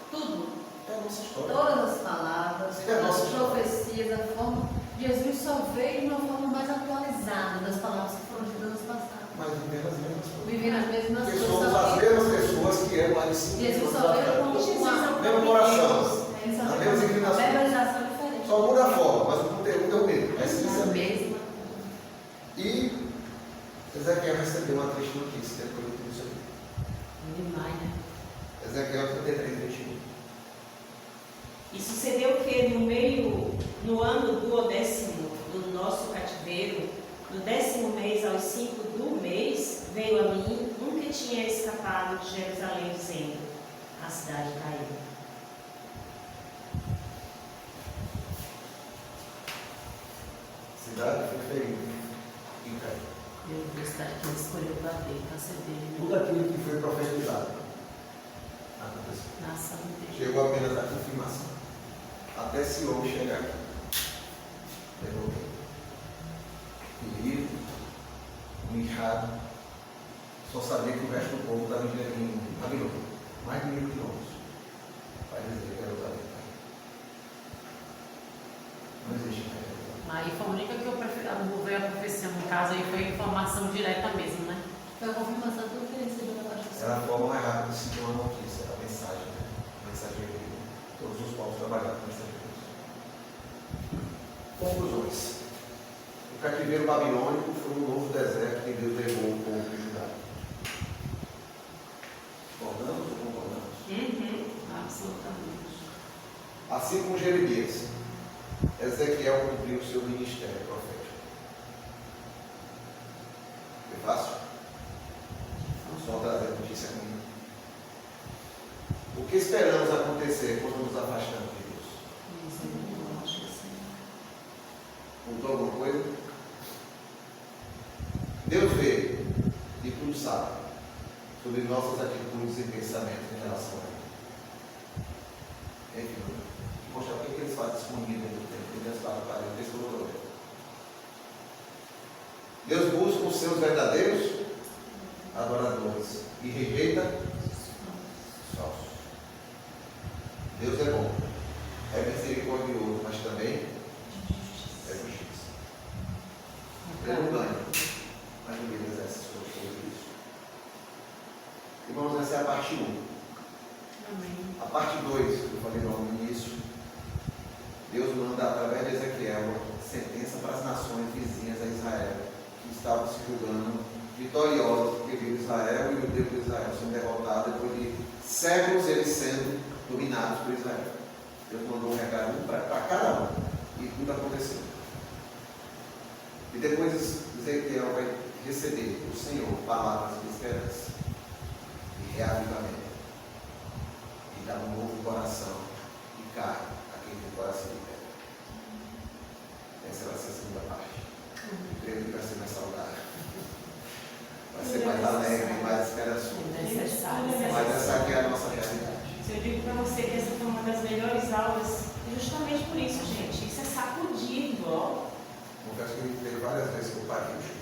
Tudo. É a nossa história. Todas as palavras, todas as profecias, a forma. Jesus só veio de uma forma mais atualizada das palavras que foram ditas no passado. Mas vivendo as mesmas coisas. Vivendo as mesmas Porque coisas. somos as mesmas pessoas que eram lá de cima. Jesus só veio com uma mesmo coração. a mesma inclinação. verbalização diferente. Só muda a forma, mas o conteúdo é o mesmo. É a mesma. E Ezequiel recebeu uma triste notícia depois de tudo isso aqui. Demais, né? Ezequiel 33, 21. E sucedeu que no ano do 10º do nosso cativeiro, no 10º mês, aos 5 do mês, veio a mim um que tinha escapado de Jerusalém, dizendo: a cidade caiu. A cidade foi ferida e caiu. Meu Deus, que ele escolheu bater, cacete. Tudo aquilo que foi profetizado aconteceu. Nação inteira. Chegou apenas a confirmação. Até Sião chegar aqui. Devolveu. Ferido, humilhado. Só sabia que o resto do povo estava em Babilônia. Mais de 1.000 quilômetros. Vai dizer que Jerusalém. Não existe mais Jerusalém. Aí foi a única que eu preferi, veio a profecia, no caso aí foi informação direta mesmo, né? Foi a confirmação do que ele recebeu da parte do Era a forma mais rápida de se ter uma notícia, a mensagem, né? A mensagem de todos os trabalhar com essa Deus. Conclusões. O cativeiro babilônico foi um novo deserto que Deus levou o povo de Judá. Concordamos ou concordamos? Absolutamente. Assim como Jeremias, Ezequiel cumpriu o seu ministério profético. Foi fácil? Vamos só trazer a notícia comigo. O que esperamos acontecer quando nos afastamos de Deus? Mudou alguma coisa? Deus vê e tudo sabe sobre nossas atitudes e pensamentos em relação a Ele. Enfim, mostrar o que eles fazem escondido no tempo. Deus fala para ele, Deus busca os seus verdadeiros adoradores e rejeita os falsos. Deus é bom, é misericordioso, mas também é justiça. Ele não ganha, mas ninguém exerce sobre isso. Irmãos, essa é a parte 1. Amém. A parte 2, que eu falei logo no início, Deus manda através de Ezequiel uma sentença para as nações vizinhas a Israel, que estavam se julgando vitoriosos, porque viu Israel e o Deus de Israel sendo derrotado depois de séculos eles sendo dominados por Israel. Deus mandou um recado para cada um e tudo aconteceu. E depois Ezequiel vai receber do Senhor palavras de esperança e reavivamento e dar um novo coração e carne a quem tem coração de pedra. Essa vai ser a segunda parte. Creio que vai ser mais saudável. Vai ser mais alegre, mais esperançoso. Mas essa aqui é a nossa realidade. Se eu digo para você que essa foi uma das melhores aulas, justamente por isso, gente. Isso é sacudido, ó. Confesso que teve várias vezes que eu parei o show.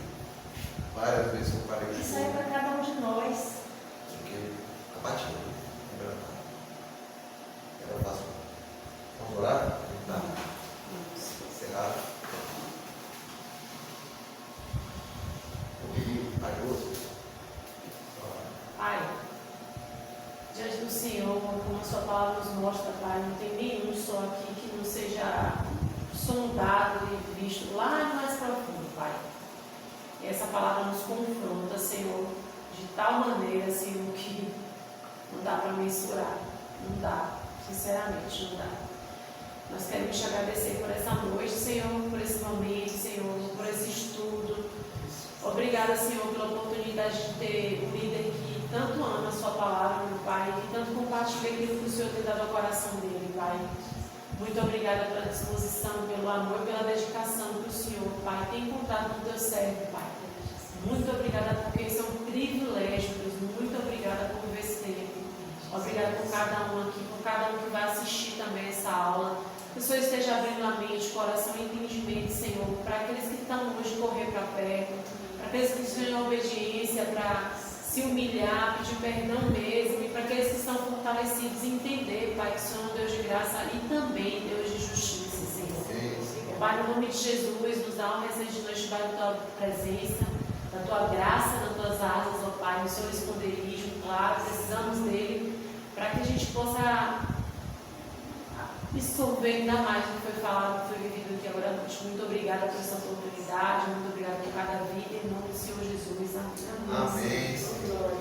Várias vezes que eu parei o show. Isso aí é para cada um de nós. Porque abatido, lembrando. Era fácil. Vamos orar? Tá? Encerrado. Eu pedi ajuda. Pai, diante do Senhor, como a sua palavra nos mostra, Pai, não tem nenhum só aqui que não seja sondado e visto lá mais profundo, Pai. E essa palavra nos confronta, Senhor, de tal maneira, Senhor, que não dá para mensurar. Não dá, sinceramente, não dá. Nós queremos te agradecer por essa noite, Senhor, por esse momento, Senhor, por esse estudo. Obrigada, Senhor, pela oportunidade de ter um líder que tanto ama a sua palavra, meu Pai, que tanto compartilha aquilo que o Senhor tem dado ao coração dele, Pai. Muito obrigada pela disposição, pelo amor e pela dedicação que o Senhor, Pai, tem encontrado no teu servo, Pai. Muito obrigada porque isso é um privilégio, Deus. Muito obrigada por viver esse tempo. Obrigada por cada um aqui, por cada um que vai assistir também essa aula. Que o Senhor esteja abrindo a mente, coração e entendimento, Senhor, para aqueles que estão longe de correr para perto, para aqueles que estão em obediência, para se humilhar, pedir perdão mesmo, e para aqueles que estão fortalecidos entender, Pai, que o Senhor é um Deus de graça e também Deus de justiça, Senhor. Pai, no nome de Jesus, nos dá uma mensagem de noite para a tua presença, da tua graça, das tuas asas, ó Pai, no Senhor esconderijo, claro, precisamos dele, para que a gente possa absorver ainda mais o que foi falado, o que foi vivido aqui agora à noite. Muito obrigada por essa oportunidade, muito obrigada por cada vida, em nome do Senhor Jesus. Amém. Amém, Senhor.